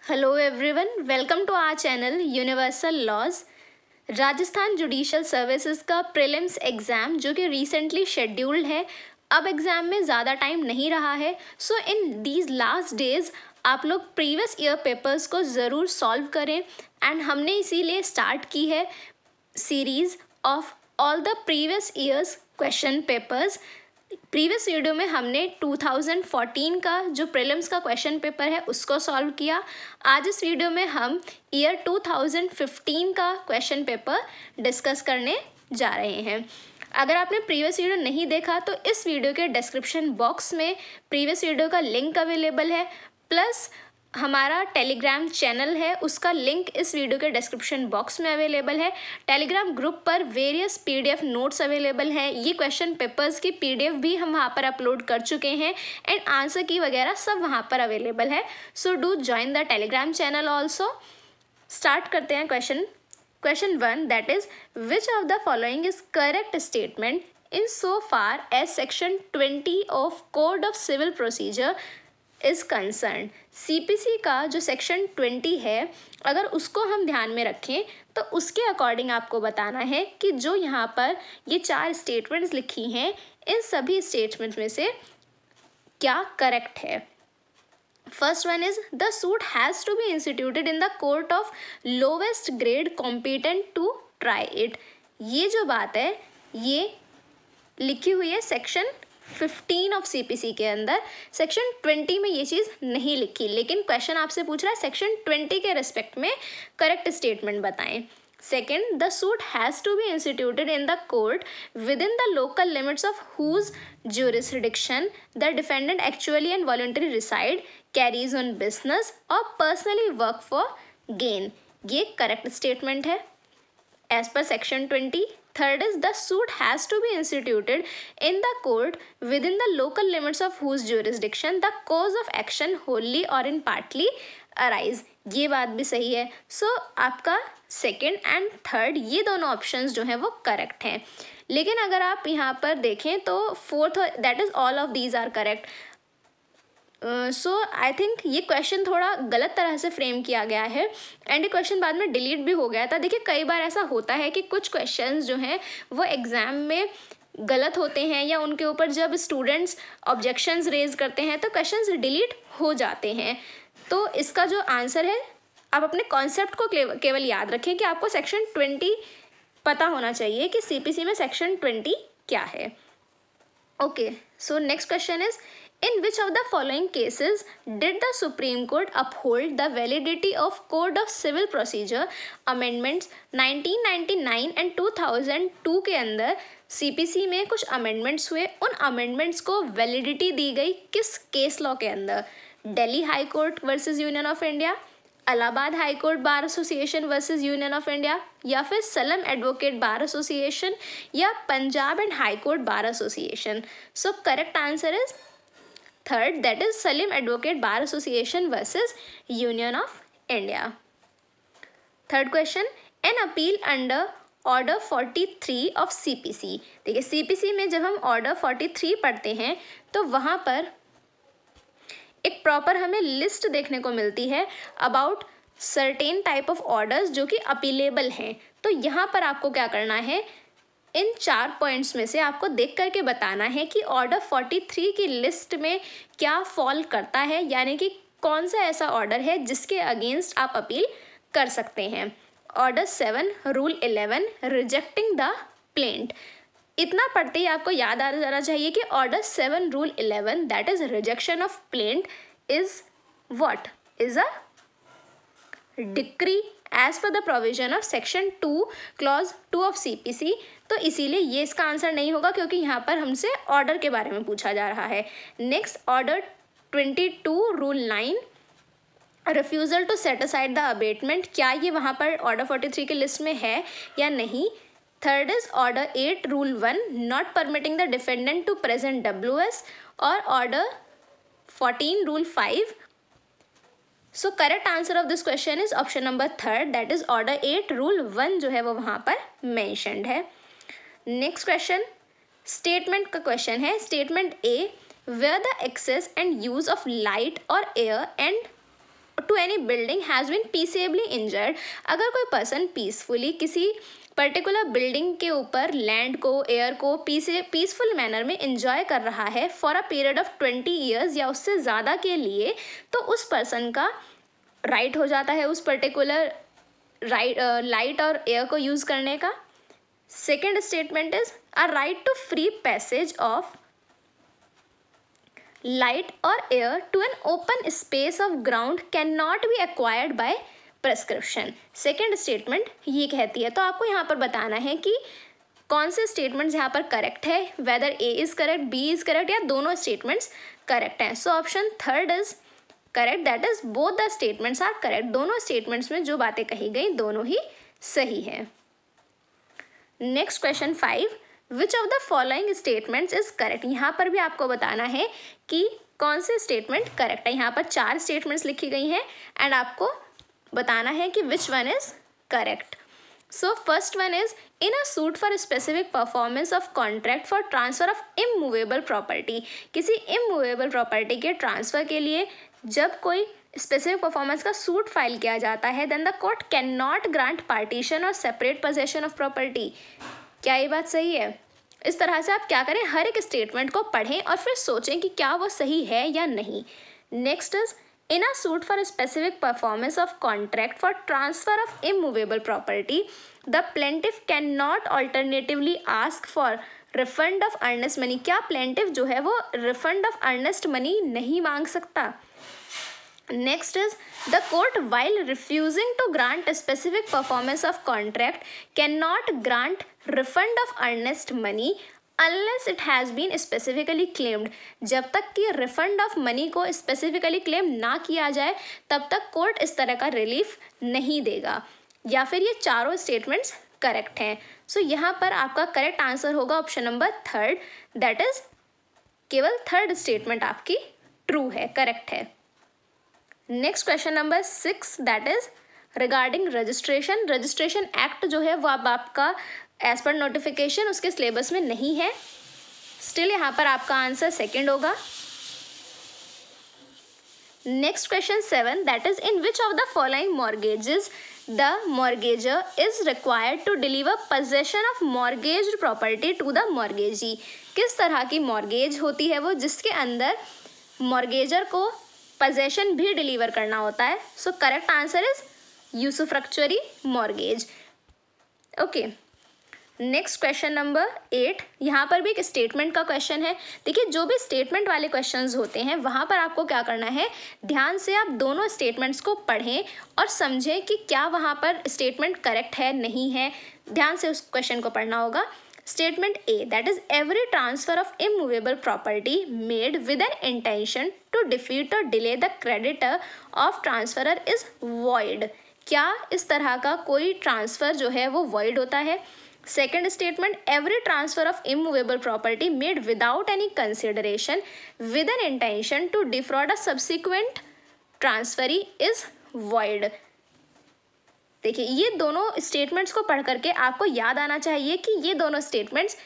Hello everyone, welcome to our channel Universal Laws। Rajasthan judicial services का prelims exam जो कि recently scheduled है, अब एग्ज़ाम में ज़्यादा टाइम नहीं रहा है। सो इन दीज लास्ट डेज आप लोग प्रीवियस ईयर पेपर्स को ज़रूर सॉल्व करें। एंड हमने इसीलिए स्टार्ट की है series of all the previous years question papers. Previous video में हमने 2014 का जो प्रीलिम्स का क्वेश्चन पेपर है उसको सॉल्व किया। आज इस वीडियो में हम ईयर 2015 का क्वेश्चन पेपर डिस्कस करने जा रहे हैं। अगर आपने प्रीवियस वीडियो नहीं देखा तो इस वीडियो के डिस्क्रिप्शन बॉक्स में प्रीवियस वीडियो का लिंक अवेलेबल है, प्लस हमारा टेलीग्राम चैनल है उसका लिंक इस वीडियो के डिस्क्रिप्शन बॉक्स में अवेलेबल है। टेलीग्राम ग्रुप पर वेरियस पीडीएफ नोट्स अवेलेबल हैं। ये क्वेश्चन पेपर्स की पीडीएफ भी हम वहाँ पर अपलोड कर चुके हैं एंड आंसर की वगैरह सब वहाँ पर अवेलेबल है। So do join the Telegram channel also. Start करते हैं question 1, that is which of the following is correct statement in so far as section 20 of code of civil procedure is concern. CPC का जो section 20 है, अगर उसको हम ध्यान में रखें तो उसके अकॉर्डिंग आपको बताना है कि जो यहाँ पर ये 4 स्टेटमेंट्स लिखी हैं इन सभी स्टेटमेंट्स में से क्या करेक्ट है। First one is the suit has to be instituted in the court of lowest grade competent to try it. ये जो बात है ये लिखी हुई है सेक्शन 15 ऑफ सीपीसी के अंदर। सेक्शन 20 में ये चीज़ नहीं लिखी, लेकिन क्वेश्चन आपसे पूछ रहा है सेक्शन 20 के रिस्पेक्ट में करेक्ट स्टेटमेंट बताएं। Second, the suit has to be instituted in the court with in the local limits of whose jurisdiction the defendant actually and voluntary reside, carries on business और personally work for gain. ये correct statement है as per section 20। Third is the suit has to be instituted in the court within the local limits of whose jurisdiction the cause of action wholly or in partly arise। ये बात भी सही है। सो आपका second and third ये दोनों options जो हैं वो करेक्ट हैं, लेकिन अगर आप यहाँ पर देखें तो fourth that is all of these are correct. So I think ये क्वेश्चन थोड़ा गलत तरह से फ्रेम किया गया है एंड ये क्वेश्चन बाद में डिलीट भी हो गया था। देखिए कई बार ऐसा होता है कि कुछ क्वेश्चंस जो हैं वो एग्ज़ाम में गलत होते हैं या उनके ऊपर जब स्टूडेंट्स ऑब्जेक्शंस रेज करते हैं तो क्वेश्चंस डिलीट हो जाते हैं। तो इसका जो आंसर है, आप अपने कॉन्सेप्ट को केवल याद रखें कि आपको सेक्शन 20 पता होना चाहिए कि सीपीसी में सेक्शन 20 क्या है। Okay, so next question is in which of the following cases did the Supreme Court uphold the validity of Code of Civil Procedure Amendments 1999 and 2002 के अंदर सीपीसी में कुछ अमेंडमेंट्स हुए, उन अमेंडमेंट्स को वैलिडिटी दी गई किस केस लॉ के अंदर? Delhi high court versus union of India, Allahabad high court bar association versus union of India, या फिर सलम एडवोकेट बार एसोसिएशन, या Punjab and high court bar association. So correct answer is third, that is Salim Advocate Bar Association versus Union of India. Third question, an appeal under Order 43 of CPC। देखिए CPC में जब हम Order 43 पढ़ते हैं तो वहाँ पर एक प्रॉपर हमें लिस्ट देखने को मिलती है about certain type of orders जो कि अपीलेबल हैं। तो यहाँ पर आपको क्या करना है, इन 4 पॉइंट्स में से आपको देख करके बताना है कि ऑर्डर 43 की लिस्ट में क्या फॉल करता है, यानी कि कौन सा ऐसा ऑर्डर है जिसके अगेंस्ट आप अपील कर सकते हैं। Order 7, rule 11 rejecting the plaint. इतना पढ़ते ही आपको याद आ जाना चाहिए कि order 7 rule 11 that is rejection of plaint is what is a decree as per the provision of section 2 clause 2 of CPC. तो इसीलिए ये इसका आंसर नहीं होगा क्योंकि यहाँ पर हमसे ऑर्डर के बारे में पूछा जा रहा है। Next order 22 rule 9 refusal to set aside the abatement, क्या ये वहाँ पर ऑर्डर 43 के लिस्ट में है या नहीं। Third is order 8 rule 1 not permitting the defendant to present WS, और order 14 rule 5। So correct answer of this question is option number third, that is order 8 rule 1 जो है वो वहाँ पर मैंशनड है। नेक्स्ट क्वेश्चन स्टेटमेंट का question है। Statement A, where the access and use of light और air and to any building has been peaceably injured, अगर कोई पर्सन पीसफुली किसी पर्टिकुलर बिल्डिंग के ऊपर लैंड को, एयर को पीसफुल मैनर में इंजॉय कर रहा है for a period of 20 years या उससे ज़्यादा के लिए, तो उस पर्सन का राइट हो जाता है उस पर्टिकुलर लाइट और एयर को यूज़ करने का। Second statement is a right to free passage of light or air to an open space of ground cannot be acquired by prescription। Second statement ये कहती है, तो आपको यहाँ पर बताना है कि कौन से स्टेटमेंट्स यहाँ पर करेक्ट है, whether A is correct, B is correct या दोनों स्टेटमेंट्स करेक्ट हैं। So option third is correct, that is both the statements are correct. दोनों स्टेटमेंट्स में जो बातें कही गई दोनों ही सही है। Next question 5, which of the following statements is correct. यहाँ पर भी आपको बताना है कि कौन से स्टेटमेंट करेक्ट है। यहाँ पर 4 स्टेटमेंट्स लिखी गई हैं एंड आपको बताना है कि which one is correct. So first one is in a suit for specific performance of contract for transfer of immovable property. किसी इमूवेबल प्रॉपर्टी के ट्रांसफर के लिए जब कोई स्पेसिफिक परफॉर्मेंस का सूट फाइल किया जाता है, then the court can not grant partition और सेपरेट पोजेशन ऑफ प्रॉपर्टी। क्या ये बात सही है? इस तरह से आप क्या करें, हर एक स्टेटमेंट को पढ़ें और फिर सोचें कि क्या वो सही है या नहीं। Next is in a suit for specific performance of contract for transfer of immovable property the plaintiff can not alternatively ask for refund of earnest money. क्या प्लेंटिफ जो है वो रिफंड ऑफ अर्नेस्ट मनी नहीं मांग सकता? Next is the court while refusing to grant a specific performance of contract cannot grant refund of earnest money unless it has been specifically claimed। जब तक कि refund of money को specifically claim ना किया जाए तब तक कोर्ट इस तरह का रिलीफ नहीं देगा। या फिर ये चारों स्टेटमेंट्स करेक्ट हैं। सो यहाँ पर आपका करेक्ट आंसर होगा option number third, that is केवल थर्ड स्टेटमेंट आपकी ट्रू है, करेक्ट है। Next question number 6, that is regarding registration. Registration act जो है वो अब आपका एज पर नोटिफिकेशन उसके सिलेबस में नहीं है, स्टिल यहाँ पर आपका आंसर सेकंड होगा। Next question 7, that is in which of the following mortgages the mortgagor is required to deliver possession of mortgaged property to the mortgagee. किस तरह की मॉर्गेज होती है वो जिसके अंदर मॉर्गेजर को पोजेशन भी डिलीवर करना होता है? So correct answer is usufructuary mortgage. Okay, next question number 8, यहाँ पर भी एक स्टेटमेंट का क्वेश्चन है। देखिए जो भी स्टेटमेंट वाले क्वेश्चंस होते हैं वहाँ पर आपको क्या करना है, दैन से आप दोनों स्टेटमेंट्स को पढ़ें और समझें कि क्या वहाँ पर स्टेटमेंट करेक्ट है नहीं है, ध्यान से उस क्वेश्चन को पढ़ना होगा। Statement A, that is every transfer of immovable property made with an intention to defeat or delay the creditor of transferor is void। क्या इस तरह का कोई ट्रांसफ़र जो है वो void होता है? Second statement, every transfer of immovable property made without any consideration with an intention to defraud a subsequent transferee is void। देखिए ये दोनों स्टेटमेंट्स को पढ़ करके आपको याद आना चाहिए कि ये दोनों स्टेटमेंट्स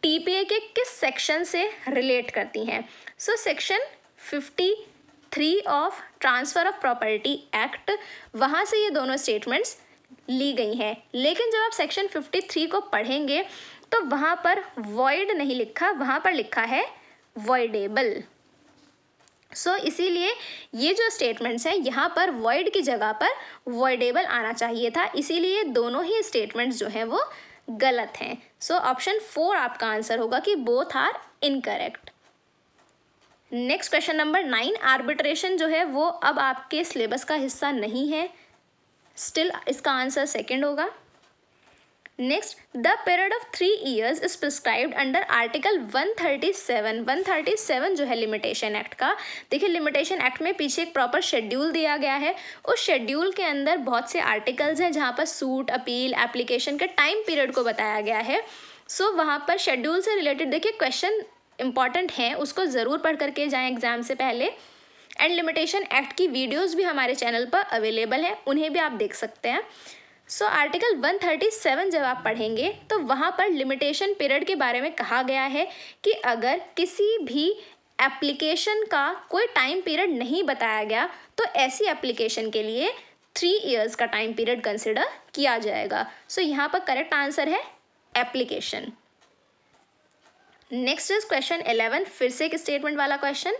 टीपीए के किस सेक्शन से रिलेट करती हैं। So section 53 of transfer of property act, वहाँ से ये दोनों स्टेटमेंट्स ली गई हैं। लेकिन जब आप सेक्शन 53 को पढ़ेंगे तो वहाँ पर वॉइड नहीं लिखा, वहाँ पर लिखा है वॉइडेबल। सो इसीलिए ये जो स्टेटमेंट्स हैं यहाँ पर वॉइड की जगह पर वॉइडेबल आना चाहिए था, इसीलिए दोनों ही स्टेटमेंट्स जो हैं वो गलत हैं। सो ऑप्शन 4 आपका आंसर होगा कि both are incorrect. Next question number 9, arbitration जो है वो अब आपके सिलेबस का हिस्सा नहीं है, स्टिल इसका आंसर सेकेंड होगा। Next, the period of 3 years is prescribed under article 137 जो है लिमिटेशन एक्ट का। देखिए लिमिटेशन एक्ट में पीछे एक प्रॉपर शेड्यूल दिया गया है, उस शेड्यूल के अंदर बहुत से आर्टिकल्स हैं जहाँ पर सूट, अपील, एप्लीकेशन के टाइम पीरियड को बताया गया है। सो वहाँ पर शेड्यूल से रिलेटेड देखिए क्वेश्चन इंपॉर्टेंट हैं, उसको ज़रूर पढ़ करके जाएँ एग्जाम से पहले। एंड लिमिटेशन एक्ट की वीडियोज़ भी हमारे चैनल पर अवेलेबल हैं, उन्हें भी आप देख सकते हैं। सो आर्टिकल 137 जब आप पढ़ेंगे तो वहाँ पर लिमिटेशन पीरियड के बारे में कहा गया है कि अगर किसी भी एप्लीकेशन का कोई टाइम पीरियड नहीं बताया गया तो ऐसी एप्लीकेशन के लिए 3 इयर्स का टाइम पीरियड कंसिडर किया जाएगा। सो यहाँ पर करेक्ट आंसर है एप्लीकेशन। नेक्स्ट इज क्वेश्चन 11, फिर से एक स्टेटमेंट वाला question.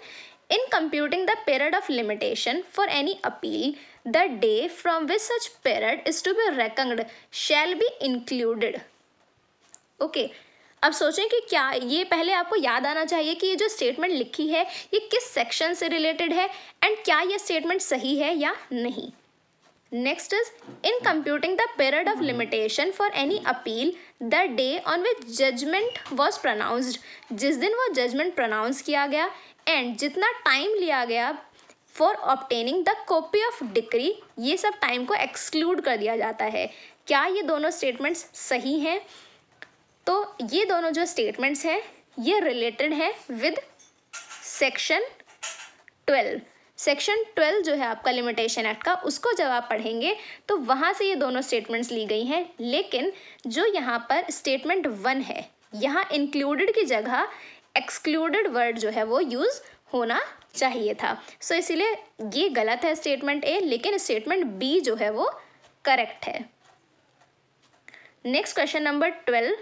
In computing the period of limitation for any appeal the day from which such period is to be reckoned shall be included. Okay, अब सोचें कि क्या ये पहले आपको याद आना चाहिए कि ये जो स्टेटमेंट लिखी है ये किस सेक्शन से रिलेटेड है एंड क्या ये स्टेटमेंट सही है या नहीं। Next is in computing the period of limitation for any appeal the day on which judgment was pronounced, जिस दिन वो जजमेंट प्रोनाउंस किया गया एंड जितना टाइम लिया गया for obtaining the copy of decree, ये सब टाइम को एक्सक्लूड कर दिया जाता है। क्या ये दोनों स्टेटमेंट्स सही हैं? तो ये दोनों जो स्टेटमेंट्स हैं ये रिलेटेड है विद सेक्शन 12। सेक्शन 12 जो है आपका लिमिटेशन एक्ट का, उसको जब आप पढ़ेंगे तो वहाँ से ये दोनों स्टेटमेंट्स ली गई हैं। लेकिन जो यहाँ पर स्टेटमेंट 1 है, यहाँ इंक्लूडेड की जगह एक्सक्लूडेड वर्ड जो है वो यूज़ होना चाहिए था। सो इसीलिए ये गलत है स्टेटमेंट ए, लेकिन स्टेटमेंट बी जो है वो करेक्ट है। Next question number 12।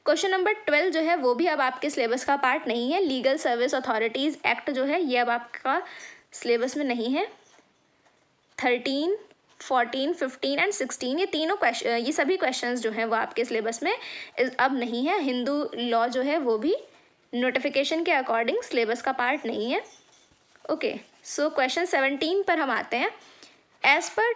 Question number 12 जो है वो भी अब आपके सिलेबस का पार्ट नहीं है। लीगल सर्विस अथॉरिटीज़ एक्ट जो है ये अब आपका सिलेबस में नहीं है। 13, 14, 15 एंड 16 ये तीनों क्वेश्चन, ये सभी क्वेश्चंस जो हैं वो आपके सिलेबस में अब नहीं है। हिंदू लॉ जो है वो भी नोटिफिकेशन के अकॉर्डिंग सिलेबस का पार्ट नहीं है। ओके, सो क्वेश्चन 17 पर हम आते हैं। As per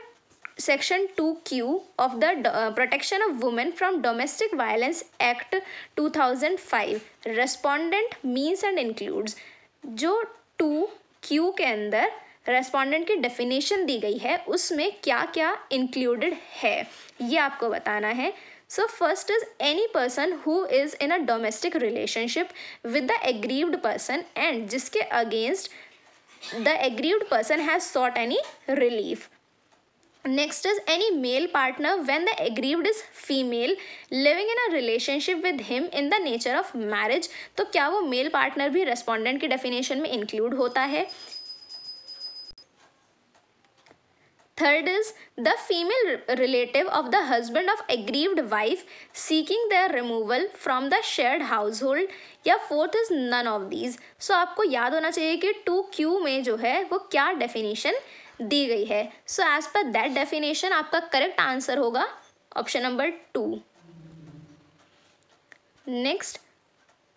section 2Q of the protection of women from domestic violence act 2005 respondent means and includes. जो 2Q के अंदर रेस्पोंडेंट की डेफिनेशन दी गई है उसमें क्या क्या इंक्लूडेड है ये आपको बताना है। So first is any person who is in a domestic relationship with the aggrieved person and जिसके against the aggrieved person has sought any relief. Next is any male partner when the aggrieved is female living in a relationship with him in the nature of marriage. तो क्या वो male partner भी respondent की definition में include होता है? Third is the female relative of the husband of aggrieved wife seeking their removal from the shared household. या fourth is none of these. So आपको याद होना चाहिए कि 2Q में जो है वो क्या डेफिनेशन दी गई है। So as per that definition आपका करेक्ट आंसर होगा option number 2। Next,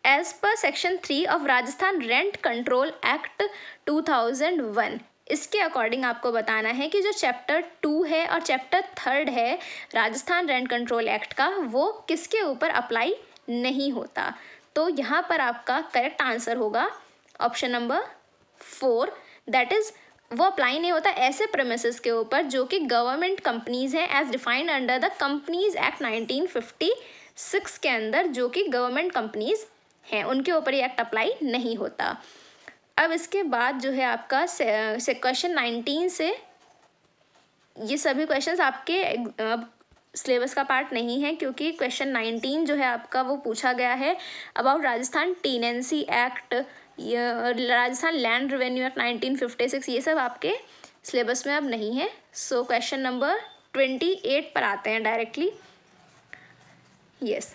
as per section 3 of Rajasthan rent control act 2001, इसके अकॉर्डिंग आपको बताना है कि जो चैप्टर 2 है और चैप्टर 3 है राजस्थान रेंट कंट्रोल एक्ट का वो किसके ऊपर अप्लाई नहीं होता। तो यहाँ पर आपका करेक्ट आंसर होगा ऑप्शन नंबर 4, दैट इज़ वो अप्लाई नहीं होता ऐसे प्रेमिसेस के ऊपर जो कि गवर्नमेंट कंपनीज़ हैं as defined under the companies act 1956 के अंदर, जो कि गवर्नमेंट कंपनीज हैं उनके ऊपर ये एक्ट अप्लाई नहीं होता। अब इसके बाद जो है आपका क्वेश्चन 19 से ये सभी क्वेश्चंस आपके सिलेबस का पार्ट नहीं है क्योंकि क्वेश्चन 19 जो है आपका वो पूछा गया है about Rajasthan tenancy act, Rajasthan land revenue act 1956, ये सब आपके सिलेबस में अब नहीं है। सो क्वेश्चन नंबर 28 पर आते हैं directly. Yes,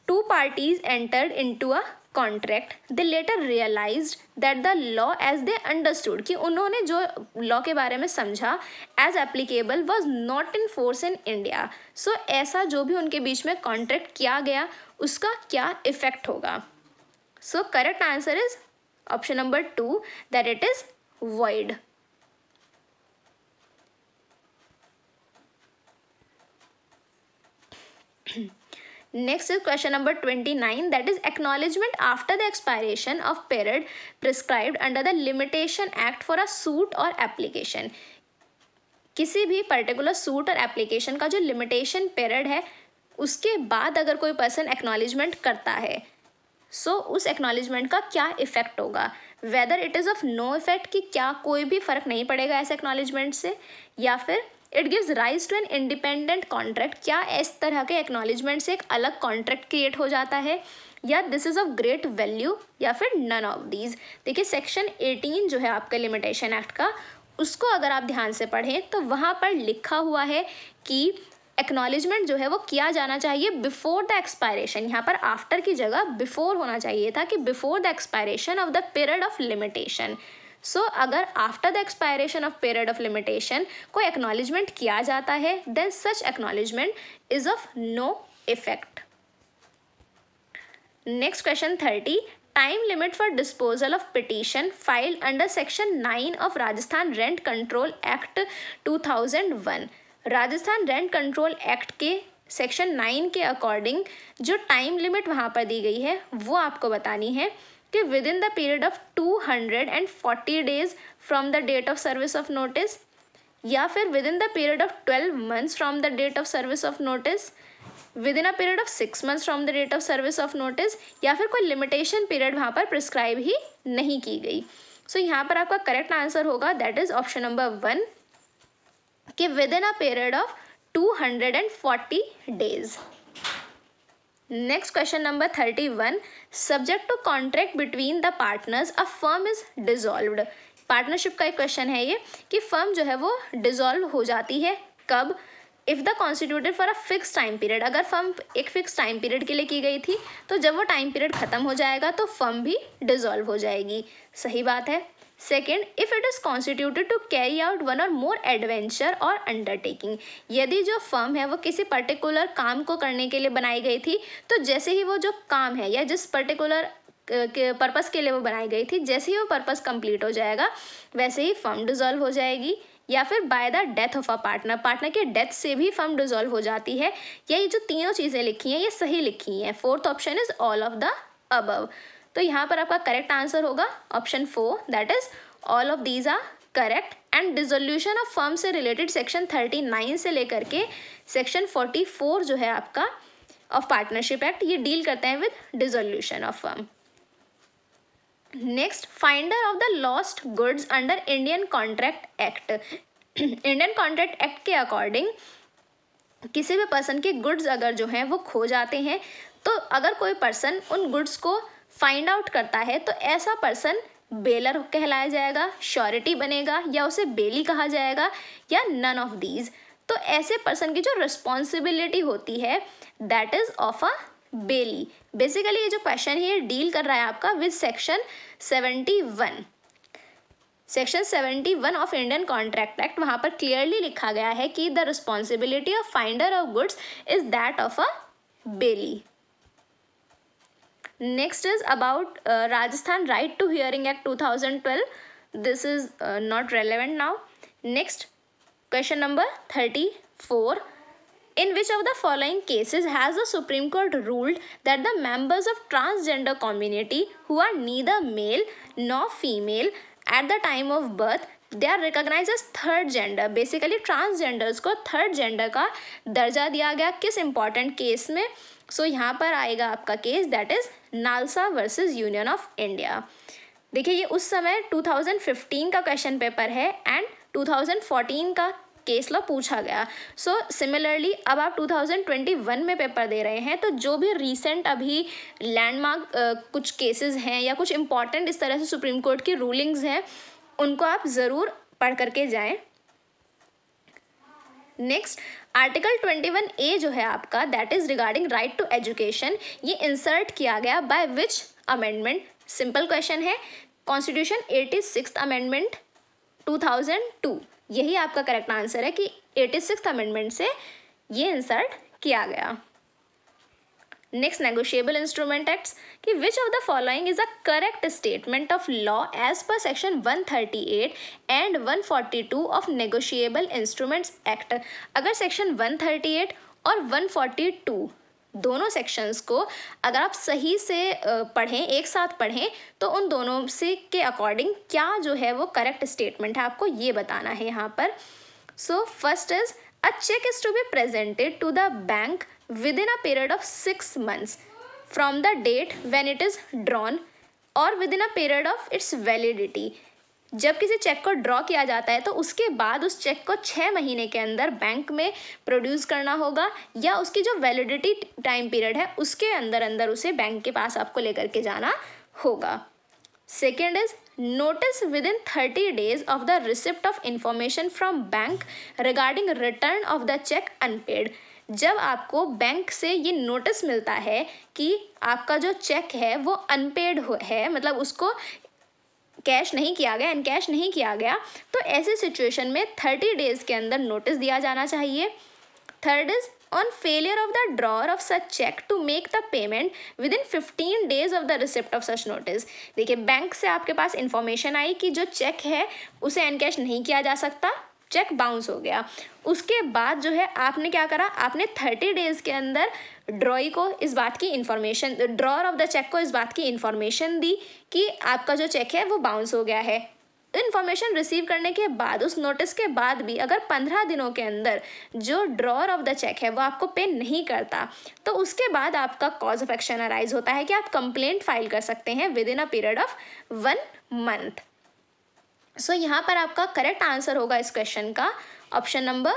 2 parties entered into a contract. They later realized that the law as they understood, कि उन्होंने जो लॉ के बारे में समझा as applicable was not in force in India. So ऐसा जो भी उनके बीच में कॉन्ट्रैक्ट किया गया उसका क्या इफेक्ट होगा। So correct answer is option number 2, that it is void. Next is question number 29, that is acknowledgement after the expiration of period prescribed under the Limitation Act for a suit or application. किसी भी particular suit और application का जो limitation period है उसके बाद अगर कोई पर्सन एक्नॉलेजमेंट करता है सो उस एक्नॉलेजमेंट का क्या इफेक्ट होगा, whether it is of no effect कि क्या कोई भी फ़र्क नहीं पड़ेगा ऐसे एक्नॉलेजमेंट से, या फिर it gives rise to an independent contract, क्या इस तरह के एक्नॉलेजमेंट से एक अलग कॉन्ट्रैक्ट क्रिएट हो जाता है, या this is of great value या फिर नन ऑफ दीज। देखिए सेक्शन 18 जो है आपका लिमिटेशन एक्ट का, उसको अगर आप ध्यान से पढ़ें तो वहाँ पर लिखा हुआ है कि एक्नॉलेजमेंट जो है वो किया जाना चाहिए बिफोर द एक्सपायरेशन। यहाँ पर आफ्टर की जगह बिफोर होना चाहिए था कि before the expiration of the period of limitation. So अगर after the expiration of period of limitation कोई एक्नॉलेजमेंट किया जाता है then such acknowledgement is of no effect. Next question 30, time limit for disposal of petition filed under section 9 of Rajasthan rent control act 2001। Rajasthan rent control act के section 9 के according जो time limit वहाँ पर दी गई है वो आपको बतानी है कि with in the period of 240 days from the date of service of notice, या फिर with in the period of 12 months from the date of service of notice, with in a period of 6 months from the date of service of notice, या फिर कोई limitation period वहाँ पर prescribe ही नहीं की गई। सो यहाँ पर आपका करेक्ट आंसर होगा दैट इज ऑप्शन नंबर 1 कि with in a period of 240 days. Next question number 31, subject to contract between the partners a firm is dissolved. Partnership का एक क्वेश्चन है ये कि फर्म जो है वो डिसॉल्व हो जाती है कब, if the constituted for a fix time period. अगर फर्म एक फिक्स टाइम पीरियड के लिए की गई थी तो जब वो टाइम पीरियड खत्म हो जाएगा तो फर्म भी डिसॉल्व हो जाएगी। सही बात है। Second, if it is constituted to carry out one और मोर एडवेंचर और अंडरटेकिंग। यदि जो फर्म है वो किसी पर्टिकुलर काम को करने के लिए बनाई गई थी तो जैसे ही वो जो काम है या जिस पर्टिकुलर पर्पस के लिए वो बनाई गई थी, जैसे ही वो पर्पस कंप्लीट हो जाएगा वैसे ही फर्म डिसॉल्व हो जाएगी। या फिर by the death of a partner, partner के डेथ से भी फर्म डिसॉल्व हो जाती है। ये जो तीनों चीज़ें लिखी हैं ये सही लिखी हैं। Fourth option is all of the above. तो यहाँ पर आपका करेक्ट आंसर होगा option 4 that is all of these are correct. And dissolution of firm से रिलेटेड सेक्शन 39 से लेकर के सेक्शन 44 जो है आपका ऑफ पार्टनरशिप एक्ट ये डील करते हैं with dissolution of firm. Next, finder of the lost goods under Indian contract act. Indian contract act के अकॉर्डिंग किसी भी पर्सन के गुड्स अगर जो हैं वो खो जाते हैं तो अगर कोई पर्सन उन गुड्स को फाइंड आउट करता है तो ऐसा पर्सन बेलर कहलाया जाएगा, श्योरिटी बनेगा, या उसे बेली कहा जाएगा, या नन ऑफ दीज। तो ऐसे पर्सन की जो रिस्पॉन्सिबिलिटी होती है that is of a bailee. Basically ये जो क्वेश्चन है ये डील कर रहा है आपका with section 71। Section 71 of Indian contract act, वहाँ पर क्लियरली लिखा गया है कि the responsibility of finder of goods is that of a bailee. Next is about Rajasthan Right to Hearing Act 2012. This is not relevant now. Next, question number 34. In which of the following cases has the Supreme Court ruled that the members of transgender community who are neither male nor female at the time of birth they are recognized as third gender? Basically transgenders को third gender का दर्जा दिया गया किस important case में? सो यहाँ पर आएगा आपका case that is NALSA versus union of India. देखिए ये उस समय 2015 का क्वेश्चन पेपर है एंड 2014 का केस लॉ पूछा गया। सो सिमिलरली अब आप 2021 में पेपर दे रहे हैं तो जो भी रीसेंट अभी लैंडमार्क कुछ केसेस हैं या कुछ इंपॉर्टेंट इस तरह से सुप्रीम कोर्ट की रूलिंग्स हैं उनको आप ज़रूर पढ़ करके जाएं। नेक्स्ट, आर्टिकल 21A जो है आपका that is regarding right to education, ये इंसर्ट किया गया by which amendment? Simple question है, कॉन्स्टिट्यूशन 86th अमेंडमेंट 2002। यही आपका करेक्ट आंसर है कि 86th अमेंडमेंट से ये इंसर्ट किया गया। नेक्स्ट, नेगोशिएबल इंस्ट्रूमेंट एक्ट्स कि which of the following is a correct statement of law as per section 138 and 142 of negotiable instruments act. अगर सेक्शन 138 और 142 दोनों सेक्शंस को अगर आप सही से पढ़ें, एक साथ पढ़ें, तो उन दोनों से के अकॉर्डिंग क्या जो है वो करेक्ट स्टेटमेंट है आपको ये बताना है यहाँ पर। So first is a cheque is to be presented to the bank within a period of 6 months from the date when it is drawn or within a period of its validity। जब किसी check को draw किया जाता है तो उसके बाद उस चेक को 6 महीने के अंदर बैंक में प्रोड्यूस करना होगा, या उसकी जो वैलिडिटी टाइम पीरियड है उसके अंदर अंदर उसे बैंक के पास आपको लेकर के जाना होगा। Second is notice within 30 days of the receipt of information from bank regarding return of the check unpaid। जब आपको बैंक से ये नोटिस मिलता है कि आपका जो चेक है वो अनपेड है, मतलब उसको कैश नहीं किया गया, एनकैश नहीं किया गया, तो ऐसी सिचुएशन में 30 डेज के अंदर नोटिस दिया जाना चाहिए। Third is on failure of the drawer of such check to make the payment within 15 days of the receipt of such notice। देखिए, बैंक से आपके पास इंफॉर्मेशन आई कि जो चेक है उसे एनकैश नहीं किया जा सकता, चेक बाउंस हो गया। उसके बाद जो है आपने क्या करा, आपने 30 डेज के अंदर ड्रॉई को इस बात की information, drawer of the cheque को इस बात की इंफॉर्मेशन दी कि आपका जो चेक है वो बाउंस हो गया है। इन्फॉर्मेशन रिसीव करने के बाद, उस नोटिस के बाद भी अगर 15 दिनों के अंदर जो ड्रॉअर ऑफ द चेक है वो आपको पे नहीं करता, तो उसके बाद आपका कॉज ऑफ एक्शन अराइज होता है कि आप कंप्लेंट फाइल कर सकते हैं with in a period of 1 month. So यहाँ पर आपका करेक्ट आंसर होगा इस क्वेश्चन का option number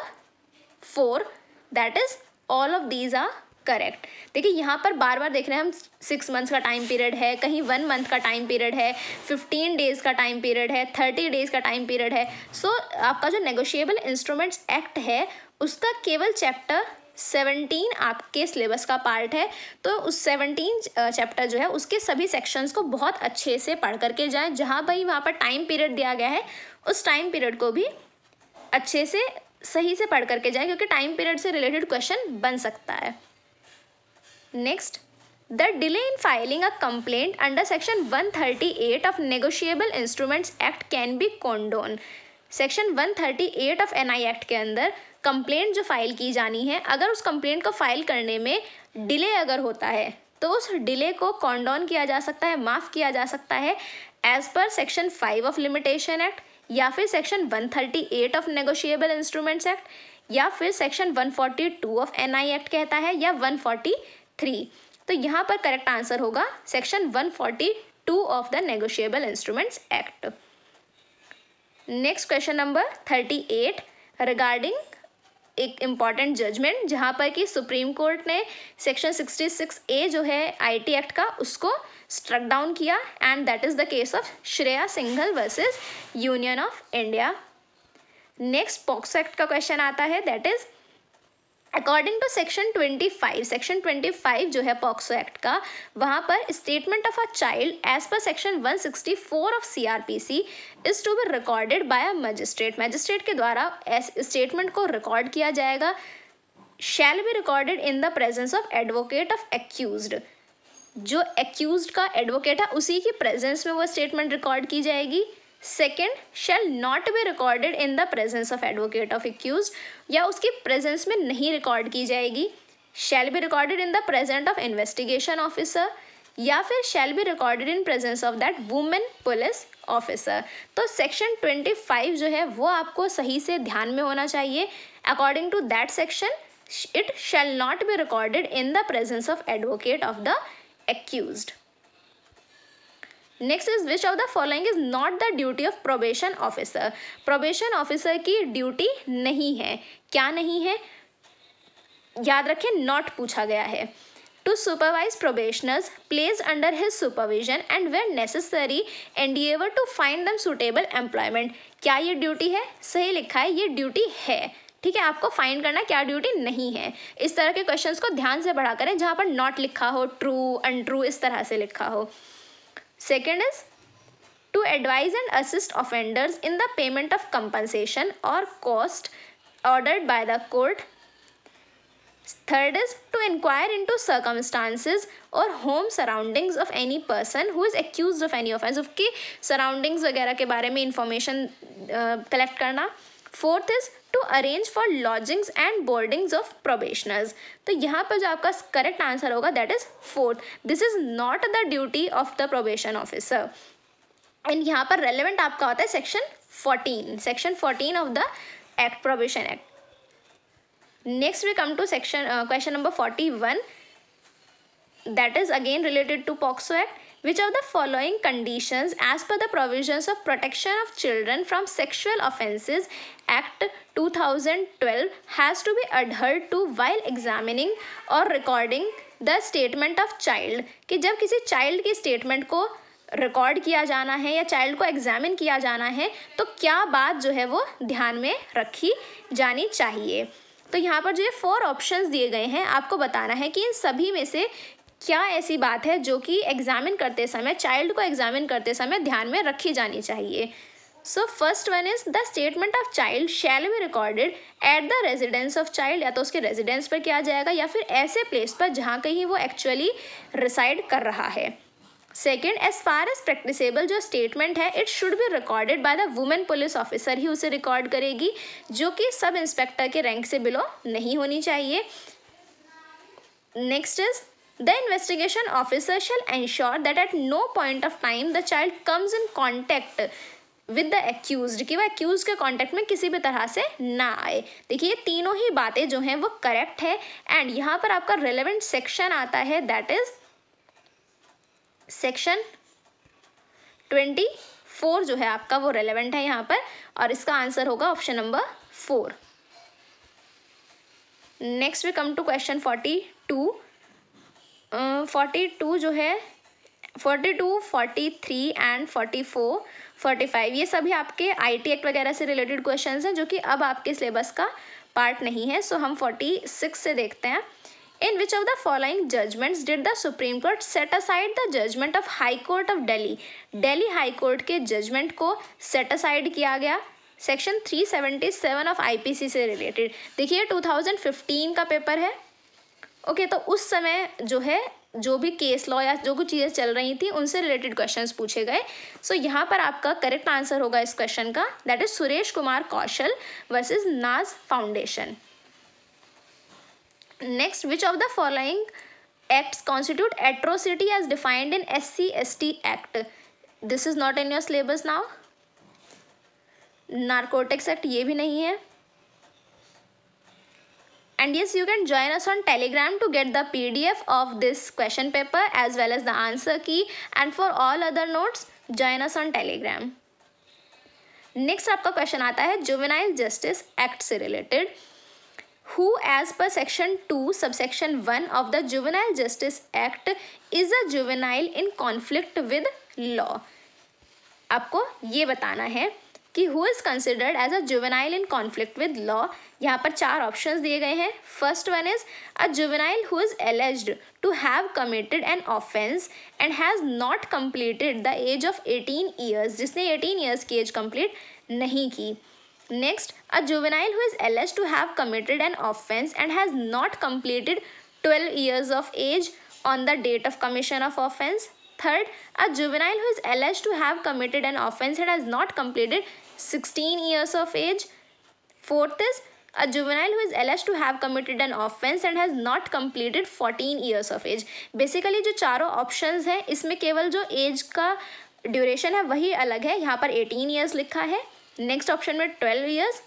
4, that is all of these are correct. देखिए, यहाँ पर बार बार देख रहे हैं हम 6 मंथ्स का टाइम पीरियड है, कहीं 1 मंथ का टाइम पीरियड है, 15 डेज का टाइम पीरियड है, 30 डेज का टाइम पीरियड है। सो आपका जो नेगोशिएबल इंस्ट्रूमेंट्स एक्ट है उसका केवल चैप्टर 17 आपके सिलेबस का पार्ट है, तो उस 17 चैप्टर जो है उसके सभी सेक्शंस को बहुत अच्छे से पढ़ करके जाएं। जहाँ भाई वहाँ पर टाइम पीरियड दिया गया है उस टाइम पीरियड को भी अच्छे से सही से पढ़ करके जाएं, क्योंकि टाइम पीरियड से रिलेटेड क्वेश्चन बन सकता है। Next, the delay in filing a complaint under section 138 of Negotiable Instruments Act can be condoned। Section 138 of NI act के अंदर कंप्लेंट जो फाइल की जानी है, अगर उस कंप्लेंट को फाइल करने में डिले अगर होता है तो उस डिले को कॉन्डोन किया जा सकता है, माफ़ किया जा सकता है as per section 5 of limitation act, या फिर section 138 of negotiable instruments act, या फिर सेक्शन 142 ऑफ NI एक्ट कहता है, या 143। तो यहाँ पर करेक्ट आंसर होगा section 142 of the negotiable instruments act. Next question number 38 regarding एक इम्पॉर्टेंट जजमेंट, जहाँ पर कि सुप्रीम कोर्ट ने सेक्शन 66A जो है IT एक्ट का उसको स्ट्रक डाउन किया, and that is the case of Shreya Singhal versus union of India. Next POCSO act का क्वेश्चन आता है, that is according to section 25, section 25 जो है पॉक्सो एक्ट का, वहाँ पर statement of a child as per section 164 of CRPC is to be recorded by a magistrate. Magistrate के द्वारा स्टेटमेंट को रिकॉर्ड किया जाएगा। Shall be recorded in the presence of advocate of accused. जो accused का एडवोकेट है उसी की प्रेजेंस में वो स्टेटमेंट रिकॉर्ड की जाएगी। Second, shall not be recorded in the presence of advocate of accuse, या उसकी प्रेजेंस में नहीं रिकॉर्ड की जाएगी। Shall be recorded in the present of investigation officer, या फिर shall be recorded in presence of that women police officer. तो section 25 जो है वो आपको सही से ध्यान में होना चाहिए। According to that section, it shall not be recorded in the presence of advocate of the accused. Next is which of the following is not the duty of probation officer. Probation officer की duty नहीं है। क्या नहीं है, याद रखें, not पूछा गया है। To supervise probationers place under his supervision and where necessary endeavour to find them suitable employment. क्या ये ड्यूटी है? सही लिखा है, ये ड्यूटी है। ठीक है, आपको फाइंड करना क्या ड्यूटी नहीं है। इस तरह के क्वेश्चंस को ध्यान से पढ़ा करें जहाँ पर नॉट लिखा हो, ट्रू, अनट्रू इस तरह से लिखा हो। Second is to advise and assist offenders in the payment of compensation or cost ordered by the court. Third is to inquire into circumstances or home surroundings of any person who is accused of any offense। उसकी surroundings वगैरह के बारे में information collect करना। Fourth is to arrange for lodgings and boardings of probationers। तो यहाँ पर जो आपका करेक्ट आंसर होगा that is 4th। This is not the duty of the probation officer. And यहाँ पर रेलेवेंट आपका होता है section 14 of the act, probation act. Next we come to section question number 41, that is again related to POCSO act. Which of the following conditions as per the provisions of Protection of Children from Sexual Offences Act 2012 has to be adhered to while examining or recording the statement of child? कि जब किसी child की statement को record किया जाना है या child को एग्जामिन किया जाना है तो क्या बात जो है वो ध्यान में रखी जानी चाहिए। तो यहाँ पर जो ये 4 ऑप्शंस दिए गए हैं आपको बताना है कि इन सभी में से क्या ऐसी बात है जो कि एग्जामिन करते समय, चाइल्ड को एग्जामिन करते समय ध्यान में रखी जानी चाहिए। सो first one is the statement of child shall be recorded at the residence of child, या तो उसके रेजिडेंस पर किया जाएगा या फिर ऐसे प्लेस पर जहाँ कहीं वो एक्चुअली रिसाइड कर रहा है। Second, as far as practicable जो स्टेटमेंट है it should be recorded by the women police officer ही उसे रिकॉर्ड करेगी, जो कि सब इंस्पेक्टर के रैंक से बिलो नहीं होनी चाहिए। Next is the investigation officer shall ensure that at no point of time the child comes in contact with the accused, कि वह एक्यूज के कॉन्टैक्ट में किसी भी तरह से ना आए। देखिए तीनों ही बातें जो हैं वो करेक्ट है एंड यहाँ पर आपका रेलेवेंट सेक्शन आता है दैट इज सेक्शन 24 जो है आपका वो रेलेवेंट है यहाँ पर, और इसका आंसर होगा option number 4। Next we come to question 42। 42 जो है 42, 43 एंड 44, 45 ये सभी आपके IT एक्ट वगैरह से रिलेटेड क्वेश्चंस हैं जो कि अब आपके सिलेबस का पार्ट नहीं है। सो हम 46 से देखते हैं। In which of the following judgments did the Supreme Court set aside the judgment of High Court of Delhi? Delhi High Court के judgment को set aside किया गया सेक्शन 377 ऑफ IPC से रिलेटेड। देखिए 2015 का पेपर है। ओके तो उस समय जो है जो भी केस लॉ या जो कुछ चीज़ें चल रही थी उनसे रिलेटेड क्वेश्चंस पूछे गए। सो यहाँ पर आपका करेक्ट आंसर होगा इस क्वेश्चन का that is Suresh Kumar Kaushal versus नाज foundation. Next, which of the following acts constitute atrocity as defined in SC/ST Act? This is not in your syllabus now. Narcotics Act ये भी नहीं है। And yes, you can join us on Telegram to get the PDF of this question paper as well as the answer key. And for all other notes, join us on Telegram. Next आपका question आता है juvenile justice act से related. Who as per section 2 subsection 1 of the Juvenile Justice Act is a juvenile in conflict with law? आपको ये बताना है कि who is considered as a juvenile in conflict with law। यहाँ पर 4 options दिए गए हैं। First one is a juvenile who is alleged to have committed an offence and has not completed the age of 18 years, जिसने 18 years की as complete नहीं की। Next, a juvenile who is alleged to have committed an offence and has not completed 12 years of age on the date of commission of offence. Third, a juvenile who is alleged to have committed an offence and has not completed 16 years of age. Fourth is a juvenile who is alleged to have committed an offence and has not completed 14 years of age. Basically जो चारों options हैं इसमें केवल जो age का duration है वही अलग है। यहाँ पर 18 years लिखा है, नेक्स्ट ऑप्शन में 12 ईयर्स,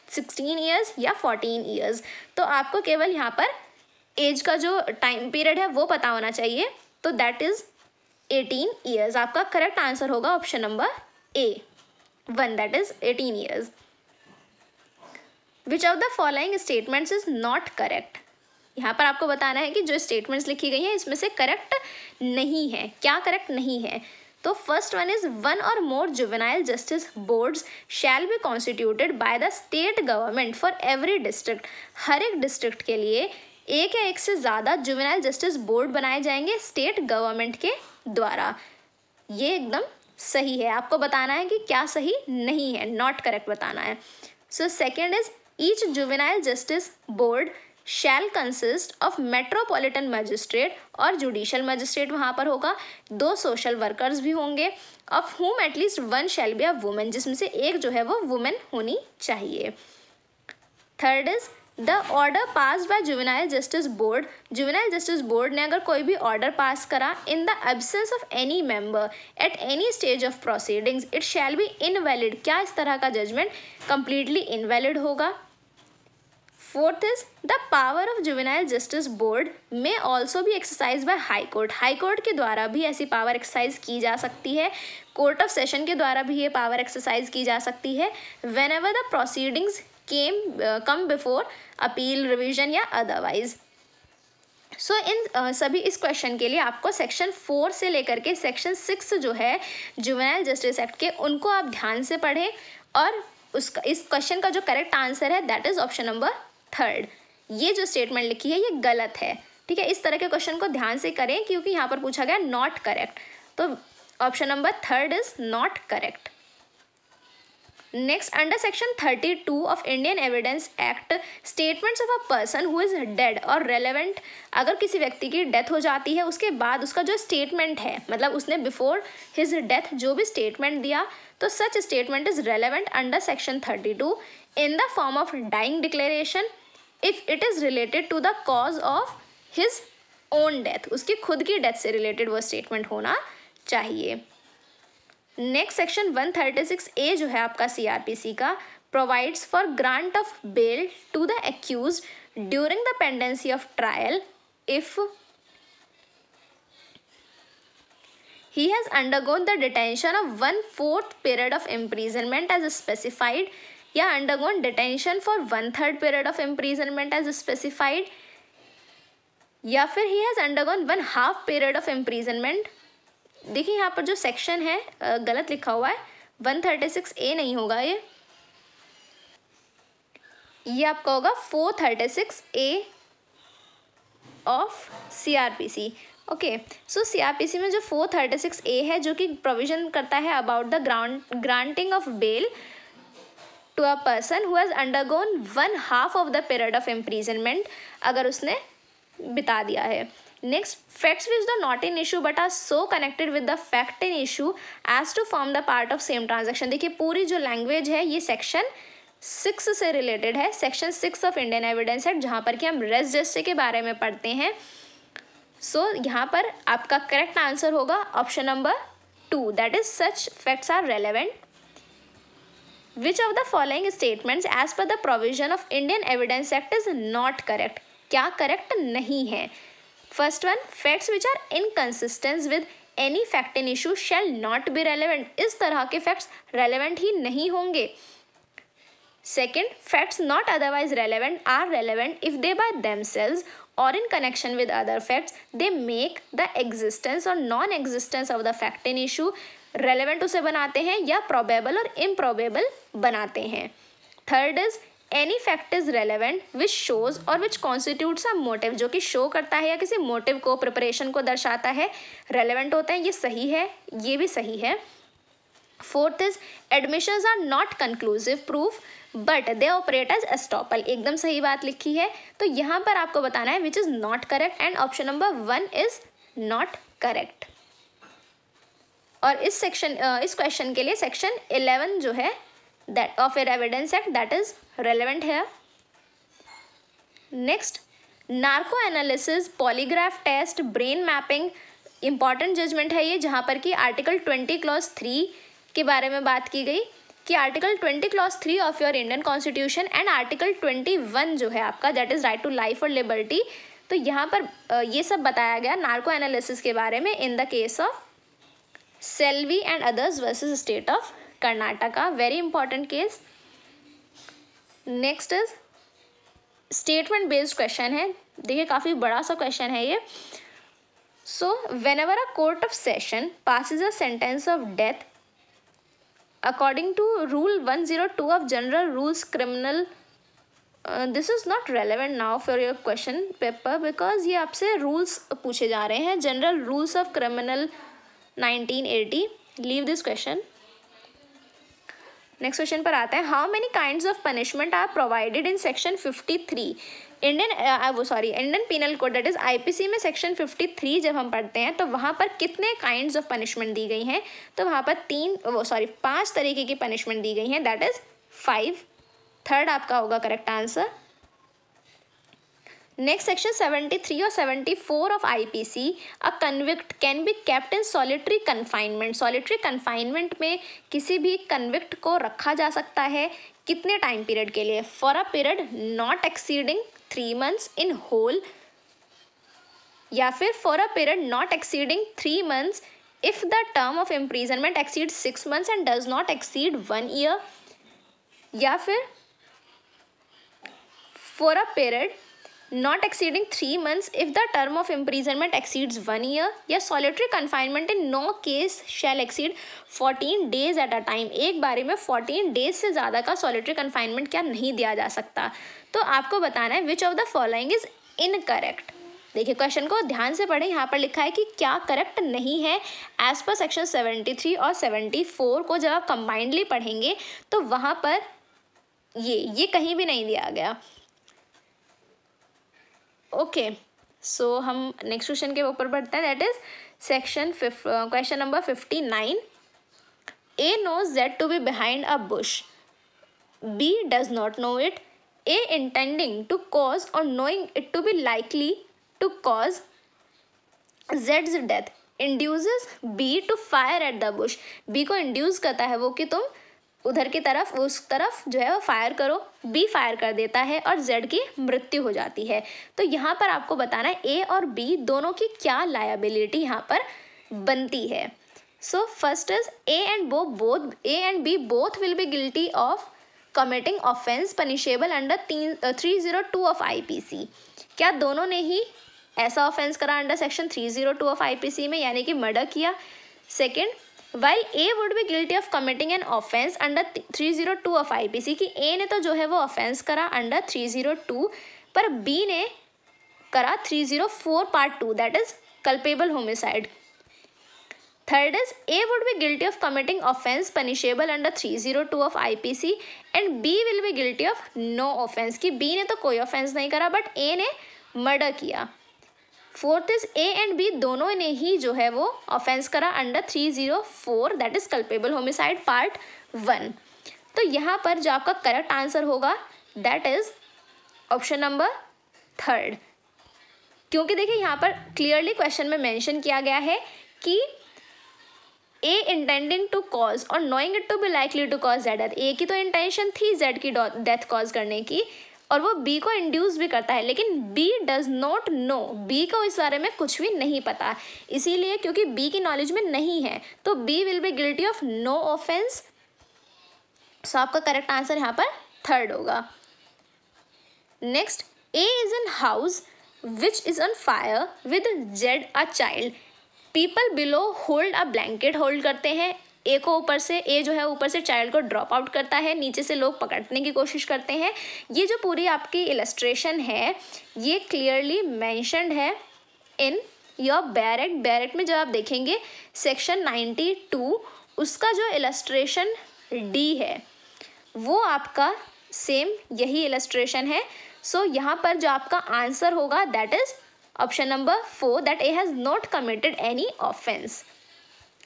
16 ईयर्स या 14 ईयर्स। तो आपको केवल यहाँ पर एज का जो टाइम पीरियड है वो पता होना चाहिए, तो दैट इज 18 ईयर्स। आपका करेक्ट आंसर होगा option number A1 that is 18 years. Which of the following statements is not correct? यहाँ पर आपको बताना है कि जो स्टेटमेंट्स लिखी गई हैं इसमें से करेक्ट नहीं है। क्या करेक्ट नहीं है? तो फर्स्ट वन इज वन और more juvenile justice boards shall be constituted by the state government for every district. हर एक डिस्ट्रिक्ट के लिए एक या एक से ज़्यादा जुवेनाइल जस्टिस बोर्ड बनाए जाएंगे स्टेट गवर्नमेंट के द्वारा। ये एकदम सही है। आपको बताना है कि क्या सही नहीं है, नॉट करेक्ट बताना है। So second is each juvenile justice board shell consist of metropolitan magistrate और जुडिशल मजिस्ट्रेट वहाँ पर होगा, 2 सोशल वर्कर्स भी होंगे, of whom at least one shall be a women, जिसमें से एक जो है वो वुमेन होनी चाहिए। Third is the order pass by juvenile justice board. Juvenile justice board ने अगर कोई भी ऑर्डर पास करा in the absence of any member at any stage of proceedings it shall be invalid. क्या इस तरह का जजमेंट कंप्लीटली इनवैलिड होगा? Fourth is the power of juvenile justice board में ऑल्सो भी exercise by high court. High court के द्वारा भी ऐसी पावर एक्सरसाइज की जा सकती है। कोर्ट ऑफ सेशन के द्वारा भी ये पावर एक्सरसाइज की जा सकती है when ever the proceedings come before appeal, revision या अदरवाइज। सो इन सभी इस क्वेश्चन के लिए आपको सेक्शन 4 से लेकर के सेक्शन 6 जो है जुवेनाइल जस्टिस एक्ट के, उनको आप ध्यान से पढ़ें और उसका इस क्वेश्चन का जो करेक्ट आंसर है दैट इज ऑप्शन नंबर 3। ये जो स्टेटमेंट लिखी है ये गलत है, ठीक है। इस तरह के क्वेश्चन को ध्यान से करें क्योंकि यहाँ पर पूछा गया नॉट करेक्ट, तो option number 3 is not correct. Next, under section 32 of Indian evidence act, statements of a person who is dead और रेलेवेंट, अगर किसी व्यक्ति की डेथ हो जाती है उसके बाद उसका जो स्टेटमेंट है, मतलब उसने बिफोर हिज डेथ जो भी स्टेटमेंट दिया, तो such statement is relevant under section 32 in the form of dying declaration if it is related to the cause of his own death, उसकी खुद की डेथ से रिलेटेड वो स्टेटमेंट होना चाहिए। नेक्स्ट, सेक्शन 136A जो है आपका CRPC का, provides for grant of bail to the accused during the pendency of trial if he has undergone the detention of 1/4 period of imprisonment as specified, या undergone detention for 1/3 period of imprisonment as specified, या फिर he has undergone 1/2 period of imprisonment। देखिए यहाँ पर जो section है गलत लिखा हुआ है, 136A नहीं होगा ये आपका होगा 436A of CRPC। Okay, so CRPC में जो 436A है जो कि प्रोविजन करता है about the granting of bail to a person who has undergone 1/2 of the period of imprisonment, अगर उसने बिता दिया है। Next, facts which the not in issue but are so connected with the fact in issue as to form the part of same transaction. देखिए पूरी जो language है ये सेक्शन 6 से रिलेटेड है, section 6 of Indian evidence act, जहाँ पर कि हम रेस जस्टिस के बारे में पढ़ते हैं। सो यहाँ पर आपका करेक्ट आंसर होगा option number 2, that is such facts are relevant. Which of the following statements as per the provision of Indian evidence act is not correct, क्या करेक्ट नहीं है। First one, facts which are inconsistent with any fact in issue shall not be relevant, इस तरह के facts relevant ही नहीं होंगे। Second, facts not otherwise relevant are relevant if they by themselves or in connection with other facts they make the existence or non-existence of the fact in issue relevant उसे बनाते हैं या probable और improbable बनाते हैं। Third is any fact is relevant which shows or which constitutes a motive, जो कि show करता है या किसी मोटिव को, प्रिपरेशन को दर्शाता है, रेलेवेंट होता है, ये सही है, ये भी सही है। Fourth is admissions are not conclusive proof but they operate as estoppel, एकदम सही बात लिखी है, तो यहाँ पर आपको बताना है which is not correct and option number 1 is not correct. और इस क्वेश्चन के लिए सेक्शन 11 जो है that of evidence act that is relevant है। Next, narco analysis, polygraph test, brain mapping, important judgement है ये, जहाँ पर कि आर्टिकल 20 क्लॉज 3 के बारे में बात की गई कि article 20 clause 3 of your Indian constitution and article 21 जो है आपका that is right to life और लिबर्टी, तो यहाँ पर ये सब बताया गया नार्को एनालिसिस के बारे में in the case of Selvi and others versus state of Karnataka, very important case. Next is statement based question है, देखिए काफ़ी बड़ा सा क्वेश्चन है ये। सो whenever a court of session passes a sentence of death according to rule 102 of general rules criminal, this is not relevant now for your question paper because ये आपसे rules पूछे जा रहे हैं, general rules of criminal 1980, leave this question। Next question पर आते हैं, how many kinds of punishment are provided in section 53 Indian penal code that is IPC में सेक्शन 53 जब हम पढ़ते हैं तो वहाँ पर कितने काइंड्स ऑफ पनिशमेंट दी गई हैं, तो वहाँ पर 5 तरीके की पनिशमेंट दी गई हैं, दैट इज 5। थर्ड आपका होगा करेक्ट आंसर। नेक्स्ट सेक्शन 73 और 74 of IPC, a convict can be kept in solitary confinement. Solitary confinement में किसी भी कन्विक्ट को रखा जा सकता है कितने टाइम पीरियड के लिए? For a period not exceeding 3 months in whole, या फिर for a period not exceeding 3 months if the term of imprisonment exceed 6 months and does not exceed 1 year, या फिर for a period not exceeding 3 months if the term of imprisonment exceeds 1 year, या solitary confinement in no case shall exceed 14 days at a time। एक बारी में 14 days से ज़्यादा का solitary confinement क्या नहीं दिया जा सकता। तो आपको बताना है which of the following is incorrect। देखिए क्वेश्चन को ध्यान से पढ़ें, यहाँ पर लिखा है कि क्या करेक्ट नहीं है। एज पर सेक्शन 73 और 74 को जब आप कंबाइंडली पढ़ेंगे तो वहाँ पर ये कहीं भी नहीं दिया गया। ओके, सो हम नेक्स्ट क्वेश्चन के ऊपर बढ़ते हैं, that is section question number 59। A knows Z to be behind a bush, B does not know it, A intending to cause और knowing it to be likely to cause Z's death induces B to fire at the bush. B को induce करता है वो कि तुम उधर की तरफ उस तरफ जो है वो फायर करो, B फायर कर देता है और Z की मृत्यु हो जाती है। तो यहाँ पर आपको बताना है A और B दोनों की क्या लायबिलिटी यहाँ पर बनती है। So first is A and B both will be guilty of committing offence punishable under 302 of IPC. क्या दोनों ने ही ऐसा ऑफेंस करा अंडर सेक्शन 302 ऑफ आईपीसी में, यानी कि मर्डर किया? Second, While A would be guilty of committing an offence under 302 of IPC, कि A ने तो जो है वो ऑफेंस करा अंडर 302, पर B ने करा 304 part 2, that is culpable homicide. Third is A would be guilty of committing offence punishable under 302 of IPC and B will be guilty of no offence, कि B ने तो कोई ऑफेंस नहीं करा बट A ने murder किया। Fourth is A and B दोनों ने ही जो है वो ऑफेंस करा under 304, that is culpable homicide part 1। तो यहाँ पर जो आपका करेक्ट आंसर होगा दैट इज ऑप्शन नंबर 3, क्योंकि देखिए यहाँ पर क्लियरली क्वेश्चन में मेंशन किया गया है कि A इंटेंडिंग टू कॉज और knowing it to be likely to cause Z death. A की तो इंटेंशन थी Z की डेथ कॉज करने की और वो B को इंड्यूस भी करता है, लेकिन B does not no, B को इस बारे में कुछ भी नहीं पता, इसीलिए क्योंकि B की नॉलेज में नहीं है तो B will be guilty of no offence. So आपका करेक्ट आंसर यहाँ पर 3rd होगा। Next, A is in house which is on fire with Z a child, people below hold a blanket, hold करते हैं A को ऊपर से, A जो है ऊपर से चाइल्ड को ड्रॉप आउट करता है, नीचे से लोग पकड़ने की कोशिश करते हैं। ये जो पूरी आपकी इलस्ट्रेशन है ये क्लियरली मेंशन्ड है इन योर बैरेट। बैरेट में जब आप देखेंगे सेक्शन 92 उसका जो इलस्ट्रेशन D है वो आपका सेम यही इलस्ट्रेशन है। सो यहाँ पर जो आपका आंसर होगा that is option number 4, that A has not committed any offence,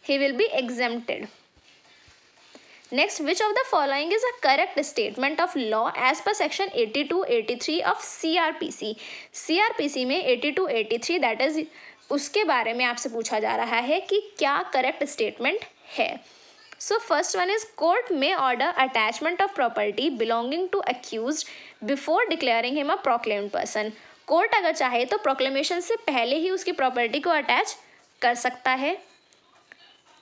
he will be exempted. Next, which of the following is a correct statement of law as per section 82-83 of CRPC? CRPC में 82-83 that is उसके बारे में आपसे पूछा जा रहा है कि क्या करेक्ट स्टेटमेंट है। So first one is court में order attachment of property belonging to accused before declaring him a proclaimed person. Court अगर चाहे तो प्रोक्लेमेशन से पहले ही उसकी प्रॉपर्टी को अटैच कर सकता है।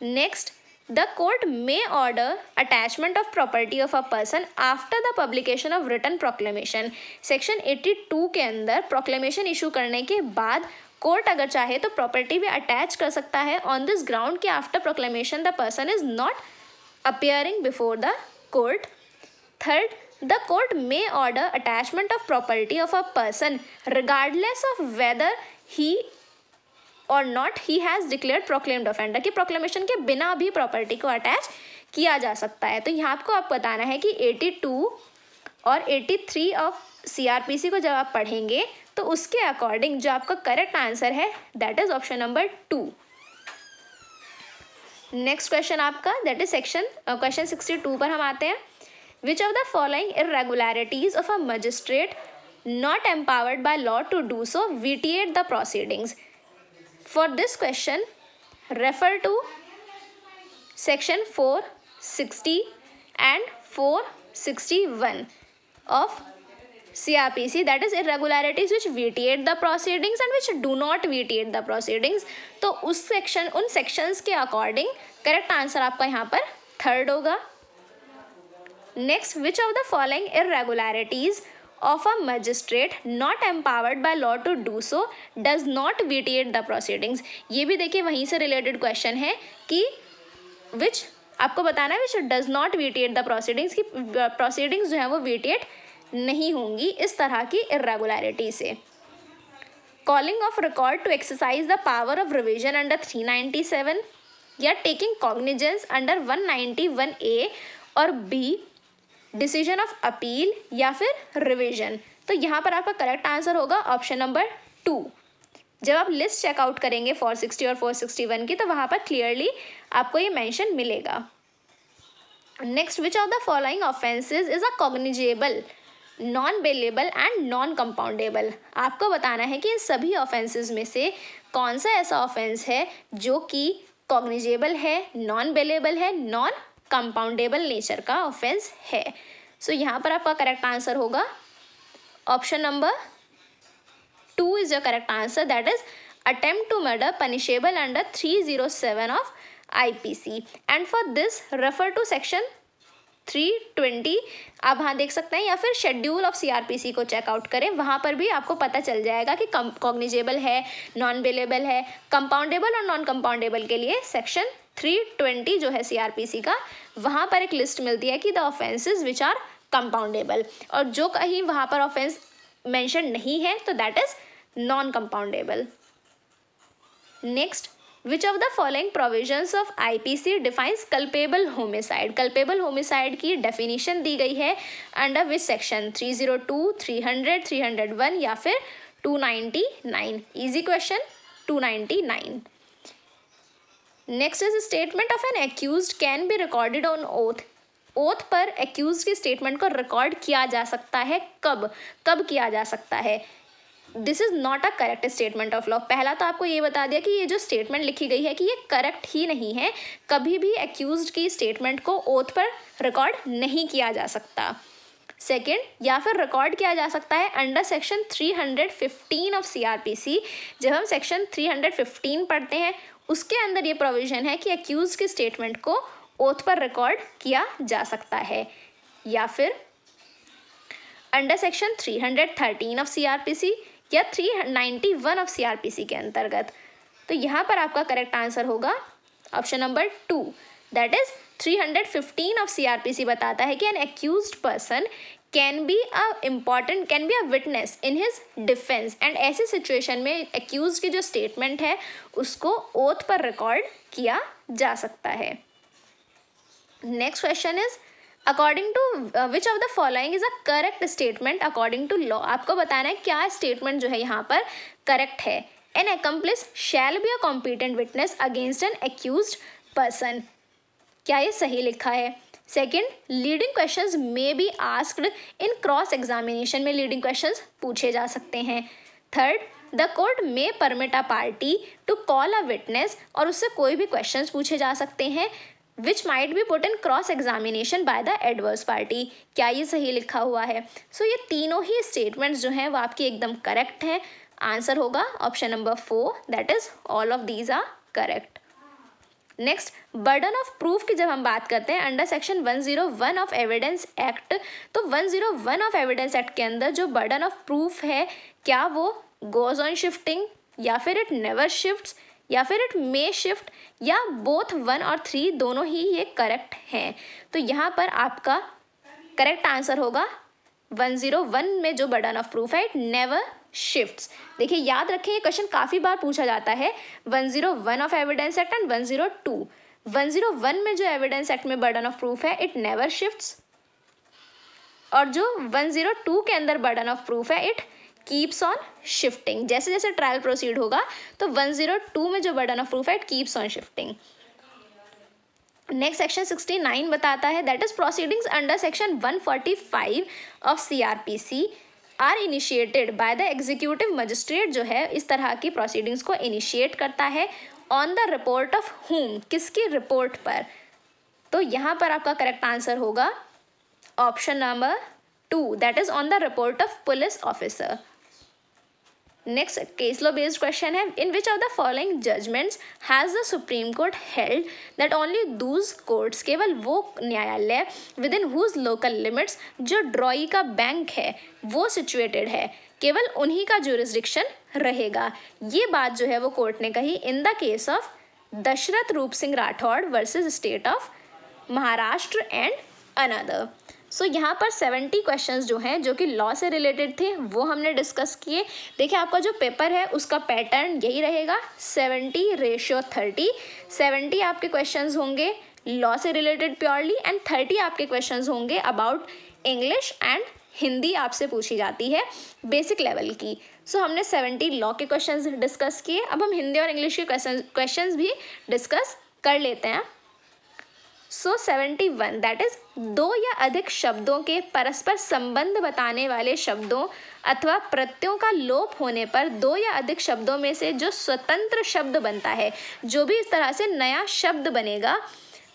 Next, the court may order attachment of property of a person after the publication of written proclamation. Section 82 के अंदर प्रोक्लेमेशन इशू करने के बाद कोर्ट अगर चाहे तो प्रॉपर्टी भी अटैच कर सकता है ऑन दिस ग्राउंड कि after proclamation the person is not appearing before the court. Third, the court may order attachment of property of a person regardless of whether he और not he has declared proclaimed offender, कि proclamation के बिना भी property को attach किया जा सकता है। तो यहाँ आपको बताना है कि 82 और 83 ऑफ CRPC को जब आप पढ़ेंगे तो उसके अकॉर्डिंग जो आपका करेक्ट आंसर है that is option number 2। Next question आपका दैट इज क्वेश्चन 62 पर हम आते हैं। विच of the following irregularities of a magistrate not empowered by law to do so vitiate the proceedings. For this question, refer to section 460 and 461 of CRPC, that is irregularities which vitiate the proceedings and which do not vitiate the proceedings. तो उस section, उन sections के according correct answer आपका यहाँ पर third होगा. Next, which of the following irregularities of a magistrate not empowered by law to do so does not vitiate the proceedings. ये भी देखिए वहीं से रिलेटेड क्वेश्चन है कि which आपको बताना है which does not vitiate the proceedings, कि proceedings जो है वो vitiate नहीं होंगी इस तरह की irregularity से. Calling of record to exercise the power of revision under 397 या taking cognizance under 191A और B डिसीजन ऑफ अपील या फिर रिवीजन. तो यहाँ पर आपका करेक्ट आंसर होगा ऑप्शन नंबर 2. जब आप लिस्ट चेकआउट करेंगे 460 और 461 की तो वहाँ पर क्लियरली आपको ये मेंशन मिलेगा. Next, which of the following offences is a cognizable, non bailable and non compoundable. आपको बताना है कि इन सभी ऑफेंसेस में से कौन सा ऐसा ऑफेंस है जो कि कॉग्निजेबल है, नॉन बेलेबल है, नॉन कंपाउंडेबल नेचर का ऑफेंस है. सो यहाँ पर आपका करेक्ट आंसर होगा option number 2 is your correct answer, that is attempt to murder punishable under 307 of IPC. And for this refer to section 320. आप वहाँ देख सकते हैं या फिर शेड्यूल ऑफ CRPC को चेकआउट करें, वहाँ पर भी आपको पता चल जाएगा कि कॉग्निजेबल है, नॉन बेलेबल है, कंपाउंडेबल और नॉन कंपाउंडेबल के लिए सेक्शन 320 जो है CRPC का, वहाँ पर एक लिस्ट मिलती है कि the offences which are compoundable, और जो कहीं वहाँ पर ऑफेंस मेंशन नहीं है तो that is non compoundable. Next, which of the following provisions of IPC defines culpable homicide. Culpable homicide की डेफिनेशन दी गई है अंडर विच सेक्शन, 302, 300, 301 या फिर 299. Easy question, 299. Next is statement of N accused can be recorded on oath. Oath पर accused की statement को record किया जा सकता है. कब किया जा सकता है? This is not a correct statement of law. पहला तो आपको ये बता दिया कि ये जो स्टेटमेंट लिखी गई है कि ये करेक्ट ही नहीं है. कभी भी एक्यूज्ड की स्टेटमेंट को ओथ पर रिकॉर्ड नहीं किया जा सकता. सेकेंड, या फिर रिकॉर्ड किया जा सकता है अंडर सेक्शन 315 ऑफ CRPC. जब हम सेक्शन 315 पढ़ते हैं उसके अंदर ये प्रोविजन है कि एक्यूज की स्टेटमेंट को ओथ पर रिकॉर्ड किया जा सकता है. या फिर अंडर सेक्शन 313 ऑफ CRPC या 391 ऑफ CRPC के अंतर्गत. तो यहाँ पर आपका करेक्ट आंसर होगा option number 2, that is 315 of CRPC बताता है कि N accused person can be a witness in his defence. And ऐसी सिचुएशन में एक्यूज की जो स्टेटमेंट है उसको ओथ पर रिकॉर्ड किया जा सकता है. Next question is according to which of the following is a correct statement according to law. आपको बताना है क्या स्टेटमेंट जो है यहाँ पर करेक्ट है. An accomplice shall be a competent witness against an accused person. क्या ये सही लिखा है? Second, leading questions may be asked in cross examination में लीडिंग क्वेश्चंस पूछे जा सकते हैं. Third, the court may permit a party to call a witness, और उससे कोई भी क्वेश्चंस पूछे जा सकते हैं which might be put in cross examination by the adverse party. क्या ये सही लिखा हुआ है? सो ये तीनों ही स्टेटमेंट्स जो हैं वो आपकी एकदम करेक्ट हैं. आंसर होगा option number 4, that is all of these are correct. Next, burden of proof की जब हम बात करते हैं under section 101 of evidence act, तो 101 ऑफ एविडेंस एक्ट के अंदर जो बर्डन ऑफ प्रूफ है क्या वो गोज ऑन शिफ्टिंग या फिर इट नेवर शिफ्ट्स या फिर इट मे शिफ्ट या बोथ 1 और 3 दोनों ही ये करेक्ट हैं. तो यहाँ पर आपका करेक्ट आंसर होगा 101 में जो बर्डन ऑफ प्रूफ है इट नेवर शिफ्ट्स. देखिए याद रखें ये क्वेश्चन काफ़ी बार पूछा जाता है. 101 ऑफ एविडेंस एक्ट एंड 102. 101 में जो एविडेंस एक्ट में बर्डन ऑफ प्रूफ है इट नेवर शिफ्ट्स, और जो 102 के अंदर बर्डन ऑफ प्रूफ है इट कीप्स ऑन शिफ्टिंग. जैसे जैसे ट्रायल प्रोसीड होगा तो 102 में जो बर्डन ऑफ प्रूफ है it keeps on shifting. Next section 69 बताता है that is proceedings under section 145 of CRPC are initiated by the executive magistrate जो है इस तरह की प्रोसीडिंग्स को इनिशिएट करता है ऑन द रिपोर्ट ऑफ हुम, किसकी रिपोर्ट पर। तो यहाँ पर आपका करेक्ट आंसर होगा option number 2, that is on the report of police officer. Next case law based question है, in which of the following judgements has the supreme court held that only those courts, केवल वो न्यायालय within whose local limits, जो ड्रॉई का bank है वो situated है, केवल उन्हीं का ज्यूरिसडिक्शन रहेगा। ये बात जो है वो कोर्ट ने कही in the case of Dashrath Roop Singh Rathore versus state of Maharashtra and another. सो यहाँ पर 70 क्वेश्चंस जो हैं जो कि लॉ से रिलेटेड थे वो हमने डिस्कस किए। देखिए आपका जो पेपर है उसका पैटर्न यही रहेगा 70:30। 70 आपके क्वेश्चंस होंगे लॉ से रिलेटेड प्योरली एंड 30 आपके क्वेश्चंस होंगे अबाउट इंग्लिश एंड हिंदी आपसे पूछी जाती है बेसिक लेवल की। सो हमने 70 लॉ के क्वेश्चंस डिस्कस किए, अब हम हिंदी और इंग्लिश के क्वेश्चंस भी डिस्कस कर लेते हैं। सो 71 दैट इज दो या अधिक शब्दों के परस्पर संबंध बताने वाले शब्दों अथवा प्रत्ययों का लोप होने पर दो या अधिक शब्दों में से जो स्वतंत्र शब्द बनता है, जो भी इस तरह से नया शब्द बनेगा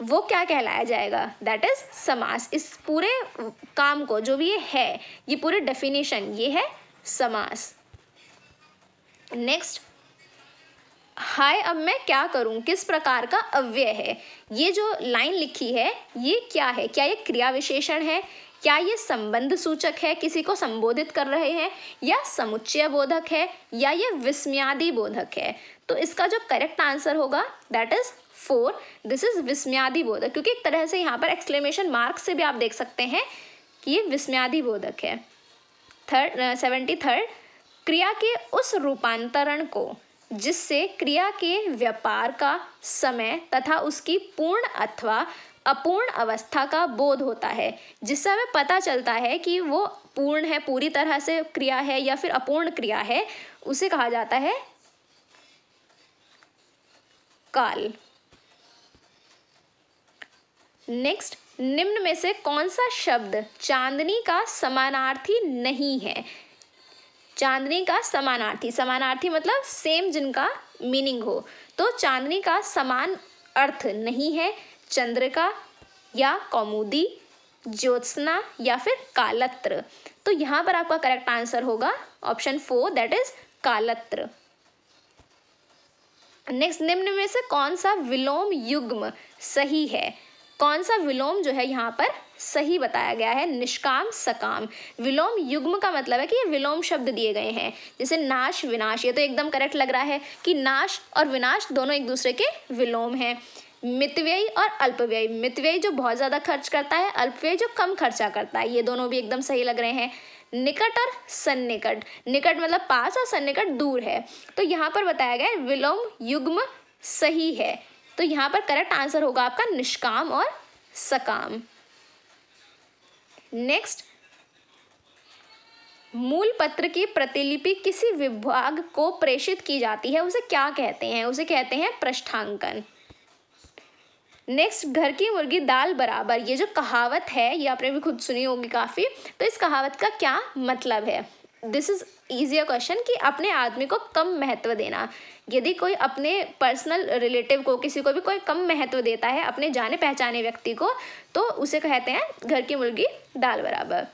वो क्या कहलाया जाएगा, दैट इज समास। इस पूरे काम को जो भी ये है, ये पूरे डेफिनेशन ये है समास। नेक्स्ट, हाय अब मैं क्या करूं किस प्रकार का अव्यय है। ये जो लाइन लिखी है ये क्या है, क्या ये क्रिया विशेषण है, क्या ये संबंध सूचक है, किसी को संबोधित कर रहे हैं, या समुच्चय बोधक है, या ये विस्मयादि बोधक है। तो इसका जो करेक्ट आंसर होगा दैट इज 4, दिस इज विस्मयादि बोधक, क्योंकि एक तरह से यहाँ पर एक्सक्लेमेशन मार्क से भी आप देख सकते हैं कि ये विस्मयादि बोधक है। 73 क्रिया के उस रूपांतरण को जिससे क्रिया के व्यापार का समय तथा उसकी पूर्ण अथवा अपूर्ण अवस्था का बोध होता है, जिससे हमें पता चलता है कि वो पूर्ण है, पूरी तरह से क्रिया है या फिर अपूर्ण क्रिया है, उसे कहा जाता है काल। नेक्स्ट, निम्न में से कौन सा शब्द चांदनी का समानार्थी नहीं है। चांदनी का समानार्थी, समानार्थी मतलब सेम जिनका मीनिंग हो, तो चांदनी का समान अर्थ नहीं है चंद्रिका या कौमुदी, ज्योत्सना या फिर कालत्र। तो यहाँ पर आपका करेक्ट आंसर होगा ऑप्शन 4 दैट इज कालत्र। नेक्स्ट, निम्न में से कौन सा विलोम युग्म सही है। कौन सा विलोम जो है यहाँ पर सही बताया गया है, निष्काम सकाम। विलोम युग्म का मतलब है कि ये विलोम शब्द दिए गए हैं, जैसे नाश विनाश, ये तो एकदम करेक्ट लग रहा है कि नाश और विनाश दोनों एक दूसरे के विलोम हैं। मितव्ययी और अल्पव्ययी, मितव्ययी जो बहुत ज़्यादा खर्च करता है, अल्पव्ययी जो कम खर्चा करता है, ये दोनों भी एकदम सही लग रहे हैं। निकट और सन्निकट, निकट मतलब पास और सन्निकट दूर है, तो यहाँ पर बताया गया है विलोम युग्म सही है, तो यहाँ पर करेक्ट आंसर होगा आपका निष्काम और सकाम। नेक्स्ट, मूल पत्र की प्रतिलिपि किसी विभाग को प्रेषित की जाती है, उसे क्या कहते हैं, उसे कहते हैं पृष्ठांकन। नेक्स्ट, घर की मुर्गी दाल बराबर, ये जो कहावत है ये आपने भी खुद सुनी होगी काफ़ी, तो इस कहावत का क्या मतलब है। दिस इज ईजियर क्वेश्चन कि अपने आदमी को कम महत्व देना। यदि कोई अपने पर्सनल रिलेटिव को, किसी को भी कोई कम महत्व देता है, अपने जाने पहचाने व्यक्ति को, तो उसे कहते हैं घर की मुर्गी दाल बराबर।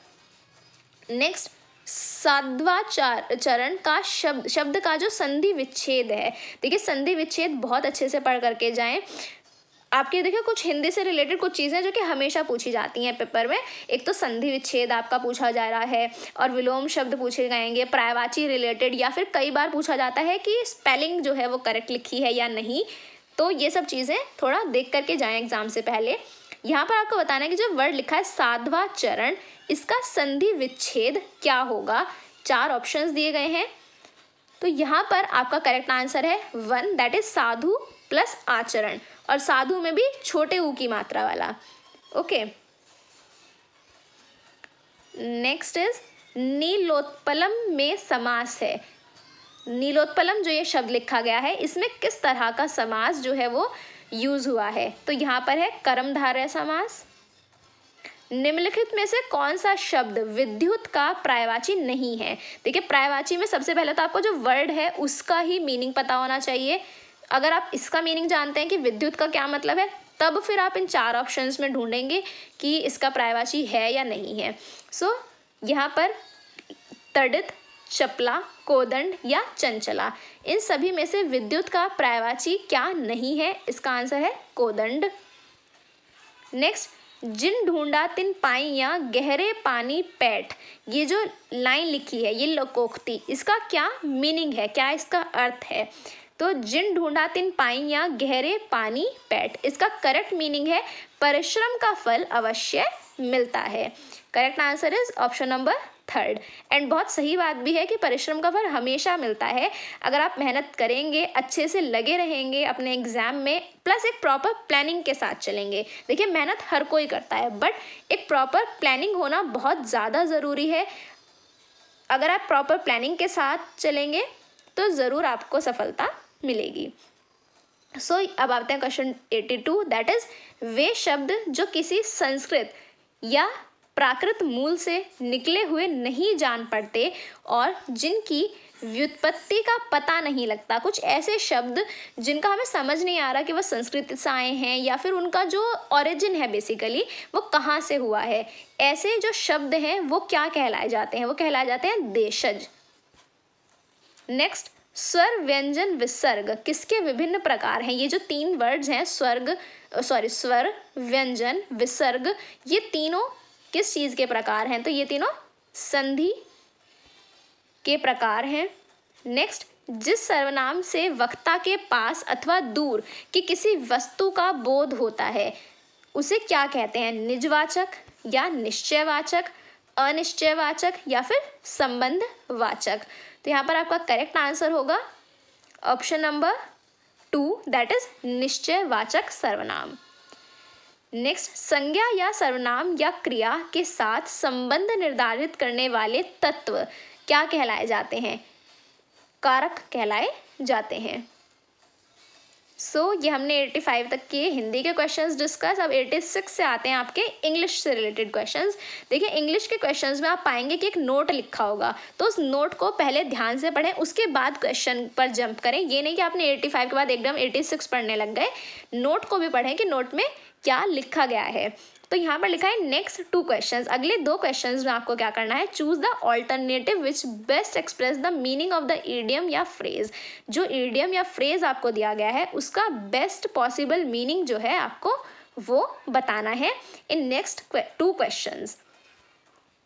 नेक्स्ट, साध्वाचरण का शब्द का जो संधि विच्छेद है, देखिए संधि विच्छेद बहुत अच्छे से पढ़ करके जाएं। आपके देखिए कुछ हिंदी से रिलेटेड कुछ चीज़ें जो कि हमेशा पूछी जाती हैं पेपर में, एक तो संधि विच्छेद आपका पूछा जा रहा है और विलोम शब्द पूछे जाएंगे, पर्यायवाची रिलेटेड, या फिर कई बार पूछा जाता है कि स्पेलिंग जो है वो करेक्ट लिखी है या नहीं। तो ये सब चीज़ें थोड़ा देख करके जाएं एग्जाम से पहले। यहाँ पर आपको बताना है कि जो वर्ड लिखा है साध्वाचरण, इसका संधि विच्छेद क्या होगा। 4 ऑप्शंस दिए गए हैं, तो यहाँ पर आपका करेक्ट आंसर है 1 दैट इज साधु प्लस आचरण, और साधु में भी छोटे ऊ की मात्रा वाला। ओके, नेक्स्ट इज नीलोत्पलम में समास है। नीलोत्पलम जो ये शब्द लिखा गया है, इसमें किस तरह का समास जो है वो यूज हुआ है, तो यहाँ पर है कर्मधारय समास। निम्नलिखित में से कौन सा शब्द विद्युत का पर्यायवाची नहीं है? देखिए, पर्यायवाची में सबसे पहले तो आपको जो वर्ड है उसका ही मीनिंग पता होना चाहिए। अगर आप इसका मीनिंग जानते हैं कि विद्युत का क्या मतलब है, तब फिर आप इन 4 ऑप्शंस में ढूंढेंगे कि इसका पर्यायवाची है या नहीं है। सो यहाँ पर तड़ित, चपला, कोदंड या चंचला, इन सभी में से विद्युत का पर्यायवाची क्या नहीं है? इसका आंसर है कोदंड। नेक्स्ट, जिन ढूंढा तिन पाइयाँ गहरे पानी पैठ, ये जो लाइन लिखी है, ये लोकोक्ति, इसका क्या मीनिंग है, क्या इसका अर्थ है? तो जिन ढूंढा तिन पाइयाँ गहरे पानी पैठ, इसका करेक्ट मीनिंग है परिश्रम का फल अवश्य मिलता है। Correct answer is option number 3rd। And बहुत सही बात भी है कि परिश्रम का फल हमेशा मिलता है। अगर आप मेहनत करेंगे, अच्छे से लगे रहेंगे अपने एग्जाम में, प्लस एक प्रॉपर प्लानिंग के साथ चलेंगे। देखिए, मेहनत हर कोई करता है, बट एक प्रॉपर प्लानिंग होना बहुत ज़्यादा ज़रूरी है। अगर आप प्रॉपर प्लानिंग के साथ चलेंगे तो ज़रूर आपको सफलता मिलेगी। सो अब आते हैं क्वेश्चन 82, दैट इज वे शब्द जो किसी संस्कृत या प्राकृत मूल से निकले हुए नहीं जान पड़ते और जिनकी व्युत्पत्ति का पता नहीं लगता। कुछ ऐसे शब्द जिनका हमें समझ नहीं आ रहा कि वह संस्कृत से आए हैं या फिर उनका जो ओरिजिन है बेसिकली वो कहाँ से हुआ है, ऐसे जो शब्द हैं वो क्या कहलाए जाते हैं? वो कहलाए जाते हैं देशज। नेक्स्ट, स्वर, व्यंजन, विसर्ग किसके विभिन्न प्रकार हैं? ये जो 3 वर्ड्स हैं, स्वर, व्यंजन, विसर्ग, ये तीनों किस चीज़ के प्रकार हैं? तो ये तीनों संधि के प्रकार हैं। नेक्स्ट, जिस सर्वनाम से वक्ता के पास अथवा दूर की किसी वस्तु का बोध होता है उसे क्या कहते हैं? निजवाचक या निश्चयवाचक, अनिश्चयवाचक या फिर संबंधवाचक? तो यहाँ पर आपका करेक्ट आंसर होगा ऑप्शन नंबर 2, दैट इज निश्चयवाचक सर्वनाम। नेक्स्ट, संज्ञा या सर्वनाम या क्रिया के साथ संबंध निर्धारित करने वाले तत्व क्या कहलाए जाते हैं? कारक कहलाए जाते हैं। सो ये हमने 85 तक के हिंदी के क्वेश्चंस डिस्कस। अब 86 से आते हैं आपके इंग्लिश से रिलेटेड क्वेश्चंस। देखिए, इंग्लिश के क्वेश्चंस में आप पाएंगे कि एक नोट लिखा होगा, तो उस नोट को पहले ध्यान से पढ़ें, उसके बाद क्वेश्चन पर जंप करें। ये नहीं कि आपने 85 के बाद एकदम 86 पढ़ने लग गए। नोट को भी पढ़ें कि नोट में क्या लिखा गया है। तो यहाँ पर लिखा है नेक्स्ट 2 क्वेश्चंस, अगले 2 क्वेश्चंस में आपको क्या करना है? Choose the alternative which best express the meaning of the idiom या फ्रेज। जो ईडियम या फ्रेज आपको दिया गया है उसका बेस्ट पॉसिबल मीनिंग जो है आपको वो बताना है in next 2 questions.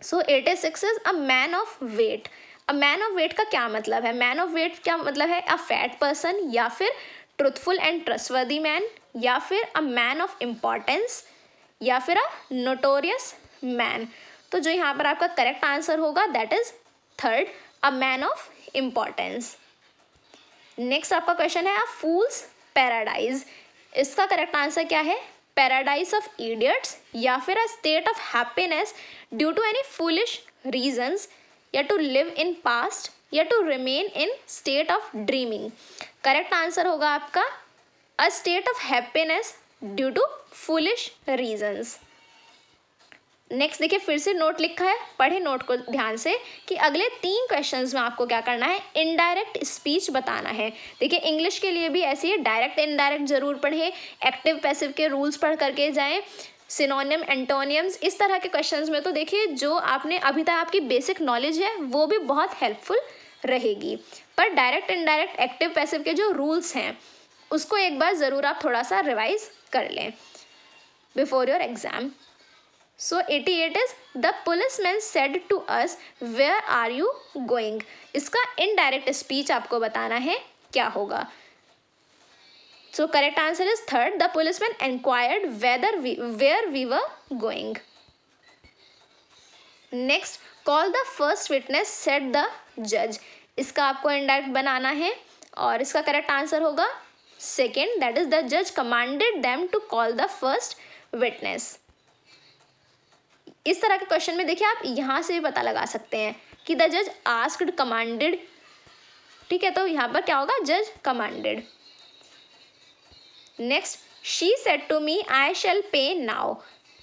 So 86 is a man of weight. A man of weight का क्या मतलब है? मैन ऑफ वेट क्या मतलब है? अ फैट पर्सन, या फिर ट्रुथफुल एंड ट्रस्टवर्दी मैन, या फिर अ मैन ऑफ इम्पॉर्टेंस, या फिर अ नोटोरियस मैन। तो जो यहाँ पर आपका करेक्ट आंसर होगा that is 3rd, a man of importance. Next आपका क्वेश्चन है अ फूल्स पैराडाइज। इसका करेक्ट आंसर क्या है? पैराडाइज ऑफ इडियट्स, या फिर a state of happiness due to any foolish reasons, या टू लिव इन पास्ट, या to remain in state of dreaming. Correct answer होगा आपका a state of happiness due to foolish reasons. Next देखिए, फिर से note लिखा है, पढ़े नोट को ध्यान से कि अगले 3 क्वेश्चंस में आपको क्या करना है? इनडायरेक्ट स्पीच बताना है। देखिए, इंग्लिश के लिए भी ऐसी है, डायरेक्ट इनडायरेक्ट जरूर पढ़े, एक्टिव पैसिव के रूल्स पढ़ करके जाएं, सिनोनिम, एंटोनियम्स, इस तरह के क्वेश्चंस में तो देखिए जो आपने अभी तक आपकी बेसिक नॉलेज है वो भी बहुत हेल्पफुल रहेगी। पर डायरेक्ट इनडायरेक्ट एक्टिव पैसिव के जो रूल्स हैं उसको एक बार ज़रूर आप थोड़ा सा रिवाइज कर लें before your exam. So 88 is the policeman said to us where are you going. इसका इनडायरेक्ट स्पीच आपको बताना है, क्या होगा? So correct answer is 3rd, the policeman enquired where we were going. Next, call the first witness said the जज। इसका आपको indirect बनाना है और इसका करेक्ट आंसर होगा 2nd, दैट इज द जज commanded them to call the first witness. इस तरह के क्वेश्चन में देखिए आप यहाँ से भी पता लगा सकते हैं कि द जज आस्क्ड, कमांडेड, ठीक है, तो यहाँ पर क्या होगा? जज commanded. Next, she said to me I shall pay now.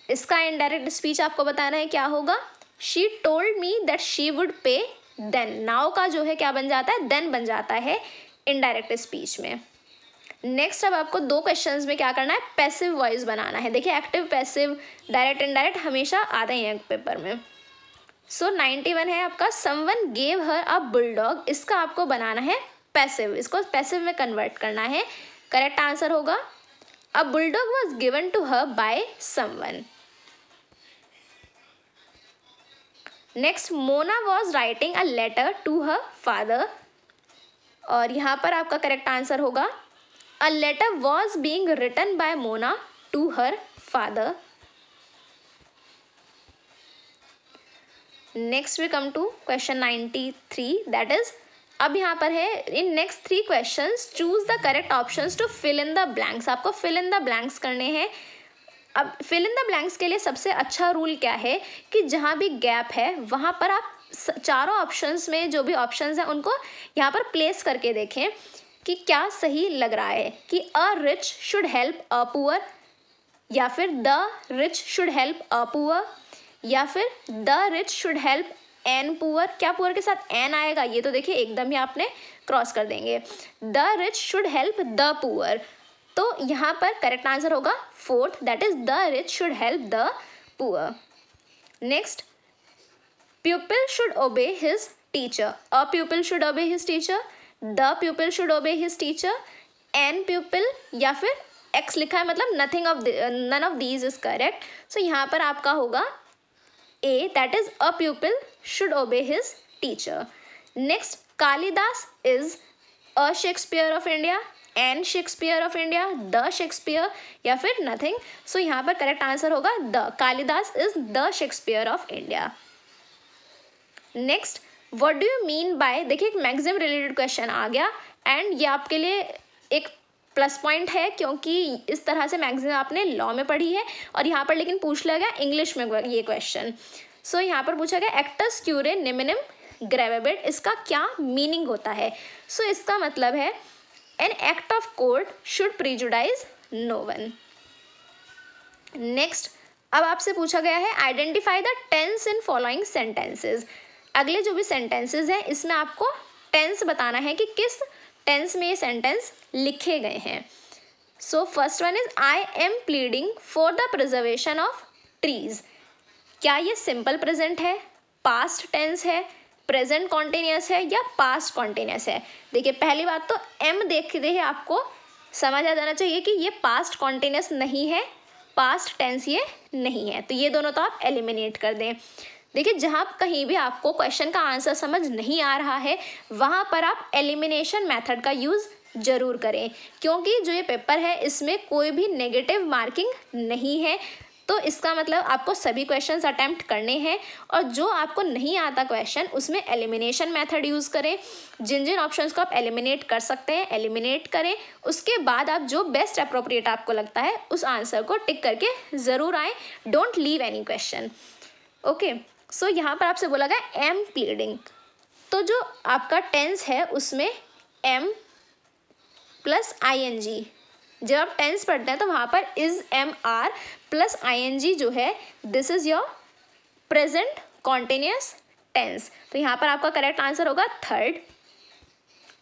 इसका इनडायरेक्ट स्पीच आपको बताना है क्या होगा, she told me that she would पे देन। नाउ का जो है क्या बन जाता है, देन बन जाता है इनडायरेक्ट स्पीच में। नेक्स्ट अब आपको दो क्वेश्चंस में क्या करना है, पैसिव वॉइस बनाना है। देखिए एक्टिव पैसिव डायरेक्ट इनडायरेक्ट हमेशा आते ही हैं पेपर में। सो 91 है आपका, समवन गेव हर अ बुलडॉग। इसका आपको बनाना है पैसिव, इसको पैसिव में कन्वर्ट करना है। करेक्ट आंसर होगा a bulldog was given to her by someone. Next, Mona was writing a letter to her father, और यहाँ पर आपका करेक्ट आंसर होगा a letter was being written by Mona to her father. Next we come to question 93, that is, अब यहाँ पर है in next 3 questions choose the correct options to fill in the blanks. आपको फिल इन द ब्लैंक्स करने हैं। अब fill in the blanks के लिए सबसे अच्छा रूल क्या है कि जहाँ भी गैप है वहाँ पर आप चारों ऑप्शंस में जो भी ऑप्शंस हैं उनको यहाँ पर प्लेस करके देखें कि क्या सही लग रहा है, कि a rich should help a poor, या फिर the rich should help a poor, या फिर the rich should help N poor. क्या पुअर के साथ एन आएगा, ये तो देखिए एकदम ही आपने क्रॉस कर देंगे। The rich should help the poor, तो यहाँ पर करेक्ट आंसर होगा 4th, that is the rich should help the poor. Next, pupil should obey his teacher. A pupil should obey his teacher, the pupil should obey his teacher, an pupil, या फिर x लिखा है मतलब nothing of none of these is correct. So यहाँ पर आपका होगा A, that is a pupil should obey his teacher. Next, Kalidas is a Shakespeare of India, an Shakespeare of India, the Shakespeare, या फिर nothing. So यहाँ पर correct answer होगा the, Kalidas is the Shakespeare of India. Next, what do you mean by, देखिए एक मैगजीम related question आ गया and ये आपके लिए एक प्लस पॉइंट है क्योंकि इस तरह से मैगजीम आपने लॉ में पढ़ी है और यहाँ पर लेकिन पूछ लिया गया इंग्लिश में ये क्वेश्चन। सो यहाँ पर पूछा गया एक्टस क्यूरे निमिनम ग्रेवेबिट, इसका क्या मीनिंग होता है। सो इसका मतलब है an act of court should prejudice no one. Next, अब आपसे पूछा गया है identify the tense in following sentences. अगले जो भी सेंटेंसेज हैं इसमें आपको टेंस बताना है कि किस टेंस में ये सेंटेंस लिखे गए हैं। सो first one is I am pleading for the preservation of trees. क्या ये सिंपल प्रेजेंट है, पास्ट टेंस है, प्रेजेंट कॉन्टिन्यूअस है या पास्ट कॉन्टिन्यूअस है। देखिए पहली बात तो एम देखते ही आपको समझ आ जाना चाहिए कि ये पास्ट कॉन्टिन्यूअस नहीं है, पास्ट टेंस ये नहीं है, तो ये दोनों तो आप एलिमिनेट कर दें। देखिए जहाँ कहीं भी आपको क्वेश्चन का आंसर समझ नहीं आ रहा है वहाँ पर आप एलिमिनेशन मेथड का यूज़ ज़रूर करें, क्योंकि जो ये पेपर है इसमें कोई भी नेगेटिव मार्किंग नहीं है। तो इसका मतलब आपको सभी क्वेश्चंस अटेम्प्ट करने हैं और जो आपको नहीं आता क्वेश्चन उसमें एलिमिनेशन मेथड यूज़ करें। जिन जिन ऑप्शंस को आप एलिमिनेट कर सकते हैं एलिमिनेट करें, उसके बाद आप जो बेस्ट अप्रोप्रिएट आपको लगता है उस आंसर को टिक करके ज़रूर आएँ। Don't leave any question. Okay, so यहाँ पर आपसे बोला गया एम प्लीडिंग, तो जो आपका टेंस है उसमें एम प्लस ING, जब आप टेंस पढ़ते हैं तो वहाँ पर is am are plus ING जो है this is your present continuous tense. तो यहाँ पर आपका करेक्ट आंसर होगा 3rd।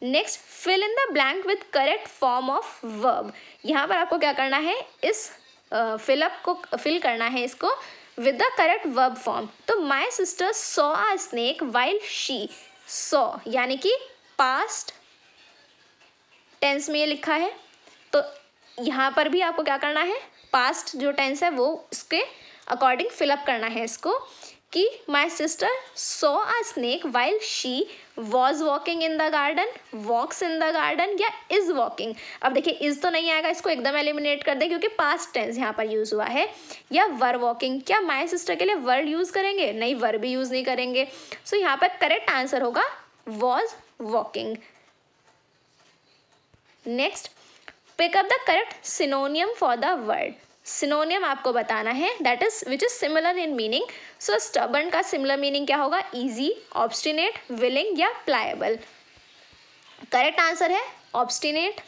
Next, fill in the blank with correct form of verb. यहाँ पर आपको क्या करना है, इस फिलअप को फिल करना है इसको with the correct verb form. तो my sister saw a snake while she saw, यानी कि पास्ट टेंस में ये लिखा है, तो यहाँ पर भी आपको क्या करना है, पास्ट जो टेंस है वो उसके अकॉर्डिंग फिलअप करना है इसको कि my sister saw a snake while she was walking in the garden, walks in the garden या इज वॉकिंग। अब देखिए इज तो नहीं आएगा, इसको एकदम एलिमिनेट कर दें क्योंकि पास्ट टेंस यहाँ पर यूज़ हुआ है। या वर वॉकिंग, क्या माई सिस्टर के लिए वर्ड यूज़ करेंगे, नहीं वर भी यूज़ नहीं करेंगे। सो यहाँ पर करेक्ट आंसर होगा was walking. Next, pick up the correct synonym for the word. Synonym आपको बताना है that is which is similar in meaning. So stubborn का सिमिलर मीनिंग क्या होगा, ईजी, ऑब्स्टिनेट, विलिंग या प्लायबल। करेक्ट आंसर है obstinate.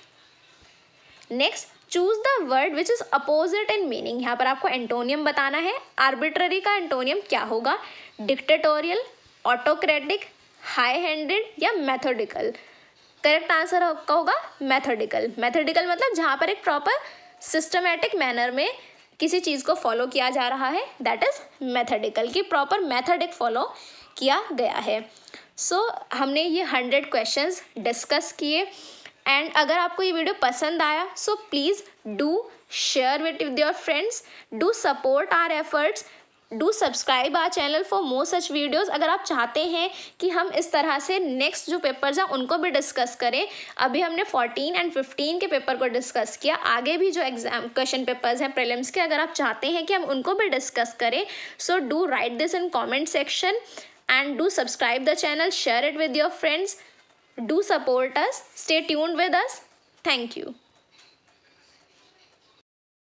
Next, choose the word which is opposite in meaning. यहाँ पर आपको एंटोनियम बताना है। आर्बिट्ररी का एंटोनियम क्या होगा? डिक्टेटोरियल, ऑटोक्रेटिक, हाई हैंडेड या मेथोडिकल। करेक्ट आंसर आपका होगा मेथोडिकल। मेथोडिकल मतलब जहाँ पर एक प्रॉपर सिस्टमेटिक मैनर में किसी चीज़ को फॉलो किया जा रहा है, दैट इज मेथोडिकल, की प्रॉपर मेथड फॉलो किया गया है। सो हमने ये 100 क्वेश्चंस डिस्कस किए। एंड अगर आपको ये वीडियो पसंद आया so please do share with your friends, do support our efforts, do subscribe our channel for more such videos. अगर आप चाहते हैं कि हम इस तरह से नेक्स्ट जो पेपर्स हैं उनको भी डिस्कस करें, अभी हमने 14 एंड 15 के पेपर को डिस्कस किया, आगे भी जो एग्जाम क्वेश्चन पेपर्स हैं प्रीलिम्स के, अगर आप चाहते हैं कि हम उनको भी डिस्कस करें, so do right this in comment section and do subscribe the channel, share it with your friends, do support us, stay tuned with us. Thank you.